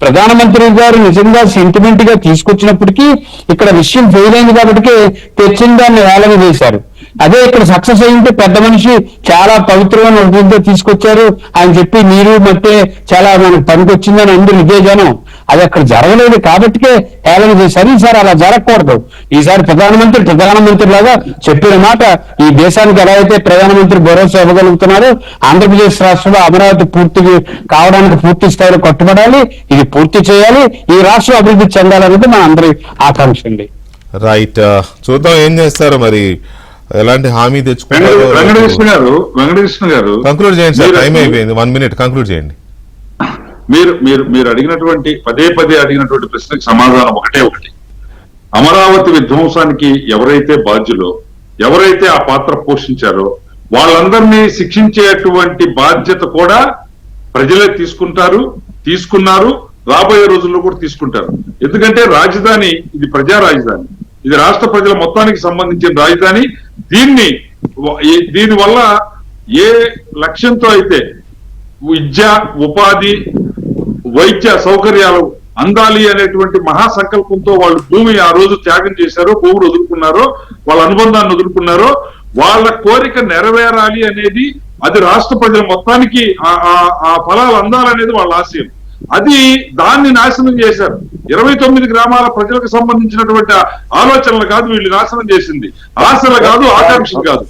ప్రధానమంత్రి గారు నిజంగా సెంటిమెంట్ గా తీసుకొచ్చినప్పటికీ ఇక్కడ విషయం ఫెయిల్ అయింది కాబట్టి తెచ్చిన దాన్ని వేలన చేశారు. అదే ఇక్కడ సక్సెస్ అయింటే పెద్ద మనిషి చాలా పవిత్రమైన వృద్ధితో తీసుకొచ్చారు అని చెప్పి నీరు మట్టే చాలా మనకు పనికి వచ్చిందని అందరూ ఇదే జనం. అది అక్కడ జరగలేదు కాబట్టికే హేళన చేశారు. ఈసారి అలా జరగకూడదు. ఈసారి ప్రధానమంత్రి లాగా చెప్పిన మాట ఈ దేశానికి ఎలా అయితే ప్రధానమంత్రి భరోసా ఇవ్వగలుగుతున్నారో ఆంధ్రప్రదేశ్ రాష్ట్రంలో అమరావతి పూర్తి కావడానికి పూర్తి స్థాయిలో కట్టుబడాలి, ఇది పూర్తి చేయాలి, ఈ రాష్ట్రం అభివృద్ధి చెందాలనేది మన అందరి ఆకాంక్ష అండి. రైట్, చూద్దాం ఏం చేస్తారు మరి, ఎలాంటి హామీ తెచ్చుకుంటారు. వెంకటకృష్ణ గారు కంక్లూడ్ చేయండి సార్, టైం అయిపోయింది, 1 minute కంక్లూడ్ చేయండి. మీరు అడిగినటువంటి పదే అడిగినటువంటి ప్రశ్నకు సమాధానం ఒకటి. అమరావతి విధ్వంసానికి ఎవరైతే బాధ్యులో, ఎవరైతే ఆ పాత్ర పోషించారో వాళ్ళందరినీ శిక్షించేటువంటి బాధ్యత కూడా ప్రజలే తీసుకున్నారు. రాబోయే రోజుల్లో కూడా తీసుకుంటారు. ఎందుకంటే రాజధాని ఇది ప్రజా రాజధాని, ఇది రాష్ట్ర ప్రజల మొత్తానికి సంబంధించిన రాజధాని. దీని వల్ల ఏ లక్ష్యంతో అయితే విద్య, ఉపాధి, వైద్య సౌకర్యాలు అందాలి అనేటువంటి మహాసంకల్పంతో వాళ్ళు భూమి ఆ రోజు త్యాగం చేశారో, భూములు వదులుకున్నారో, వాళ్ళ అనుబంధాన్ని వదులుకున్నారో, వాళ్ళ కోరిక నెరవేరాలి అనేది, అది రాష్ట్ర ప్రజల మొత్తానికి ఆ ఫలాలు అందాలనేది వాళ్ళ ఆశయం. దాన్ని నాశనం చేశారు. 29 గ్రామాల ప్రజలకు సంబంధించినటువంటి ఆలోచనలు కాదు వీళ్ళు నాశనం చేసింది, ఆశలు కాదు, ఆకాంక్షలు కాదు,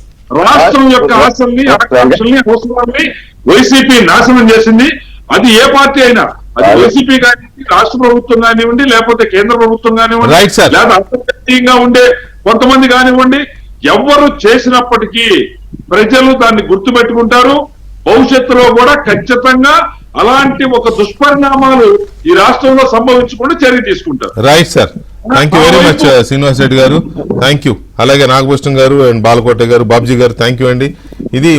రాష్ట్రం యొక్క ఆశల్ని, ఆకాంక్షల్ని, అవసరాల్ని వైసీపీ నాశనం చేసింది. అది ఏ పార్టీ అయినా, అది వైసీపీ కానివ్వండి, రాష్ట్ర ప్రభుత్వం కానివ్వండి, లేకపోతే కేంద్ర ప్రభుత్వం కానివ్వండి, లేదా అంతర్జాతీయంగా ఉండే కొంతమంది కానివ్వండి, ఎవరు చేసినప్పటికీ ప్రజలు దాన్ని గుర్తుపెట్టుకుంటారు. భవిష్యత్తులో కూడా ఖచ్చితంగా అలాంటి ఒక దుష్పరిణామాలు ఈ రాష్ట్రంలో సంభవించకుండా చర్య తీసుకుంటారు. Right sir, thank you very much Srinivas Reddy గారు, థ్యాంక్ యూ. అలాగే నాగభూషణం గారు అండ్ బాలకోట గారు, బాబ్జీ గారు, థ్యాంక్ యూ అండి. ఇది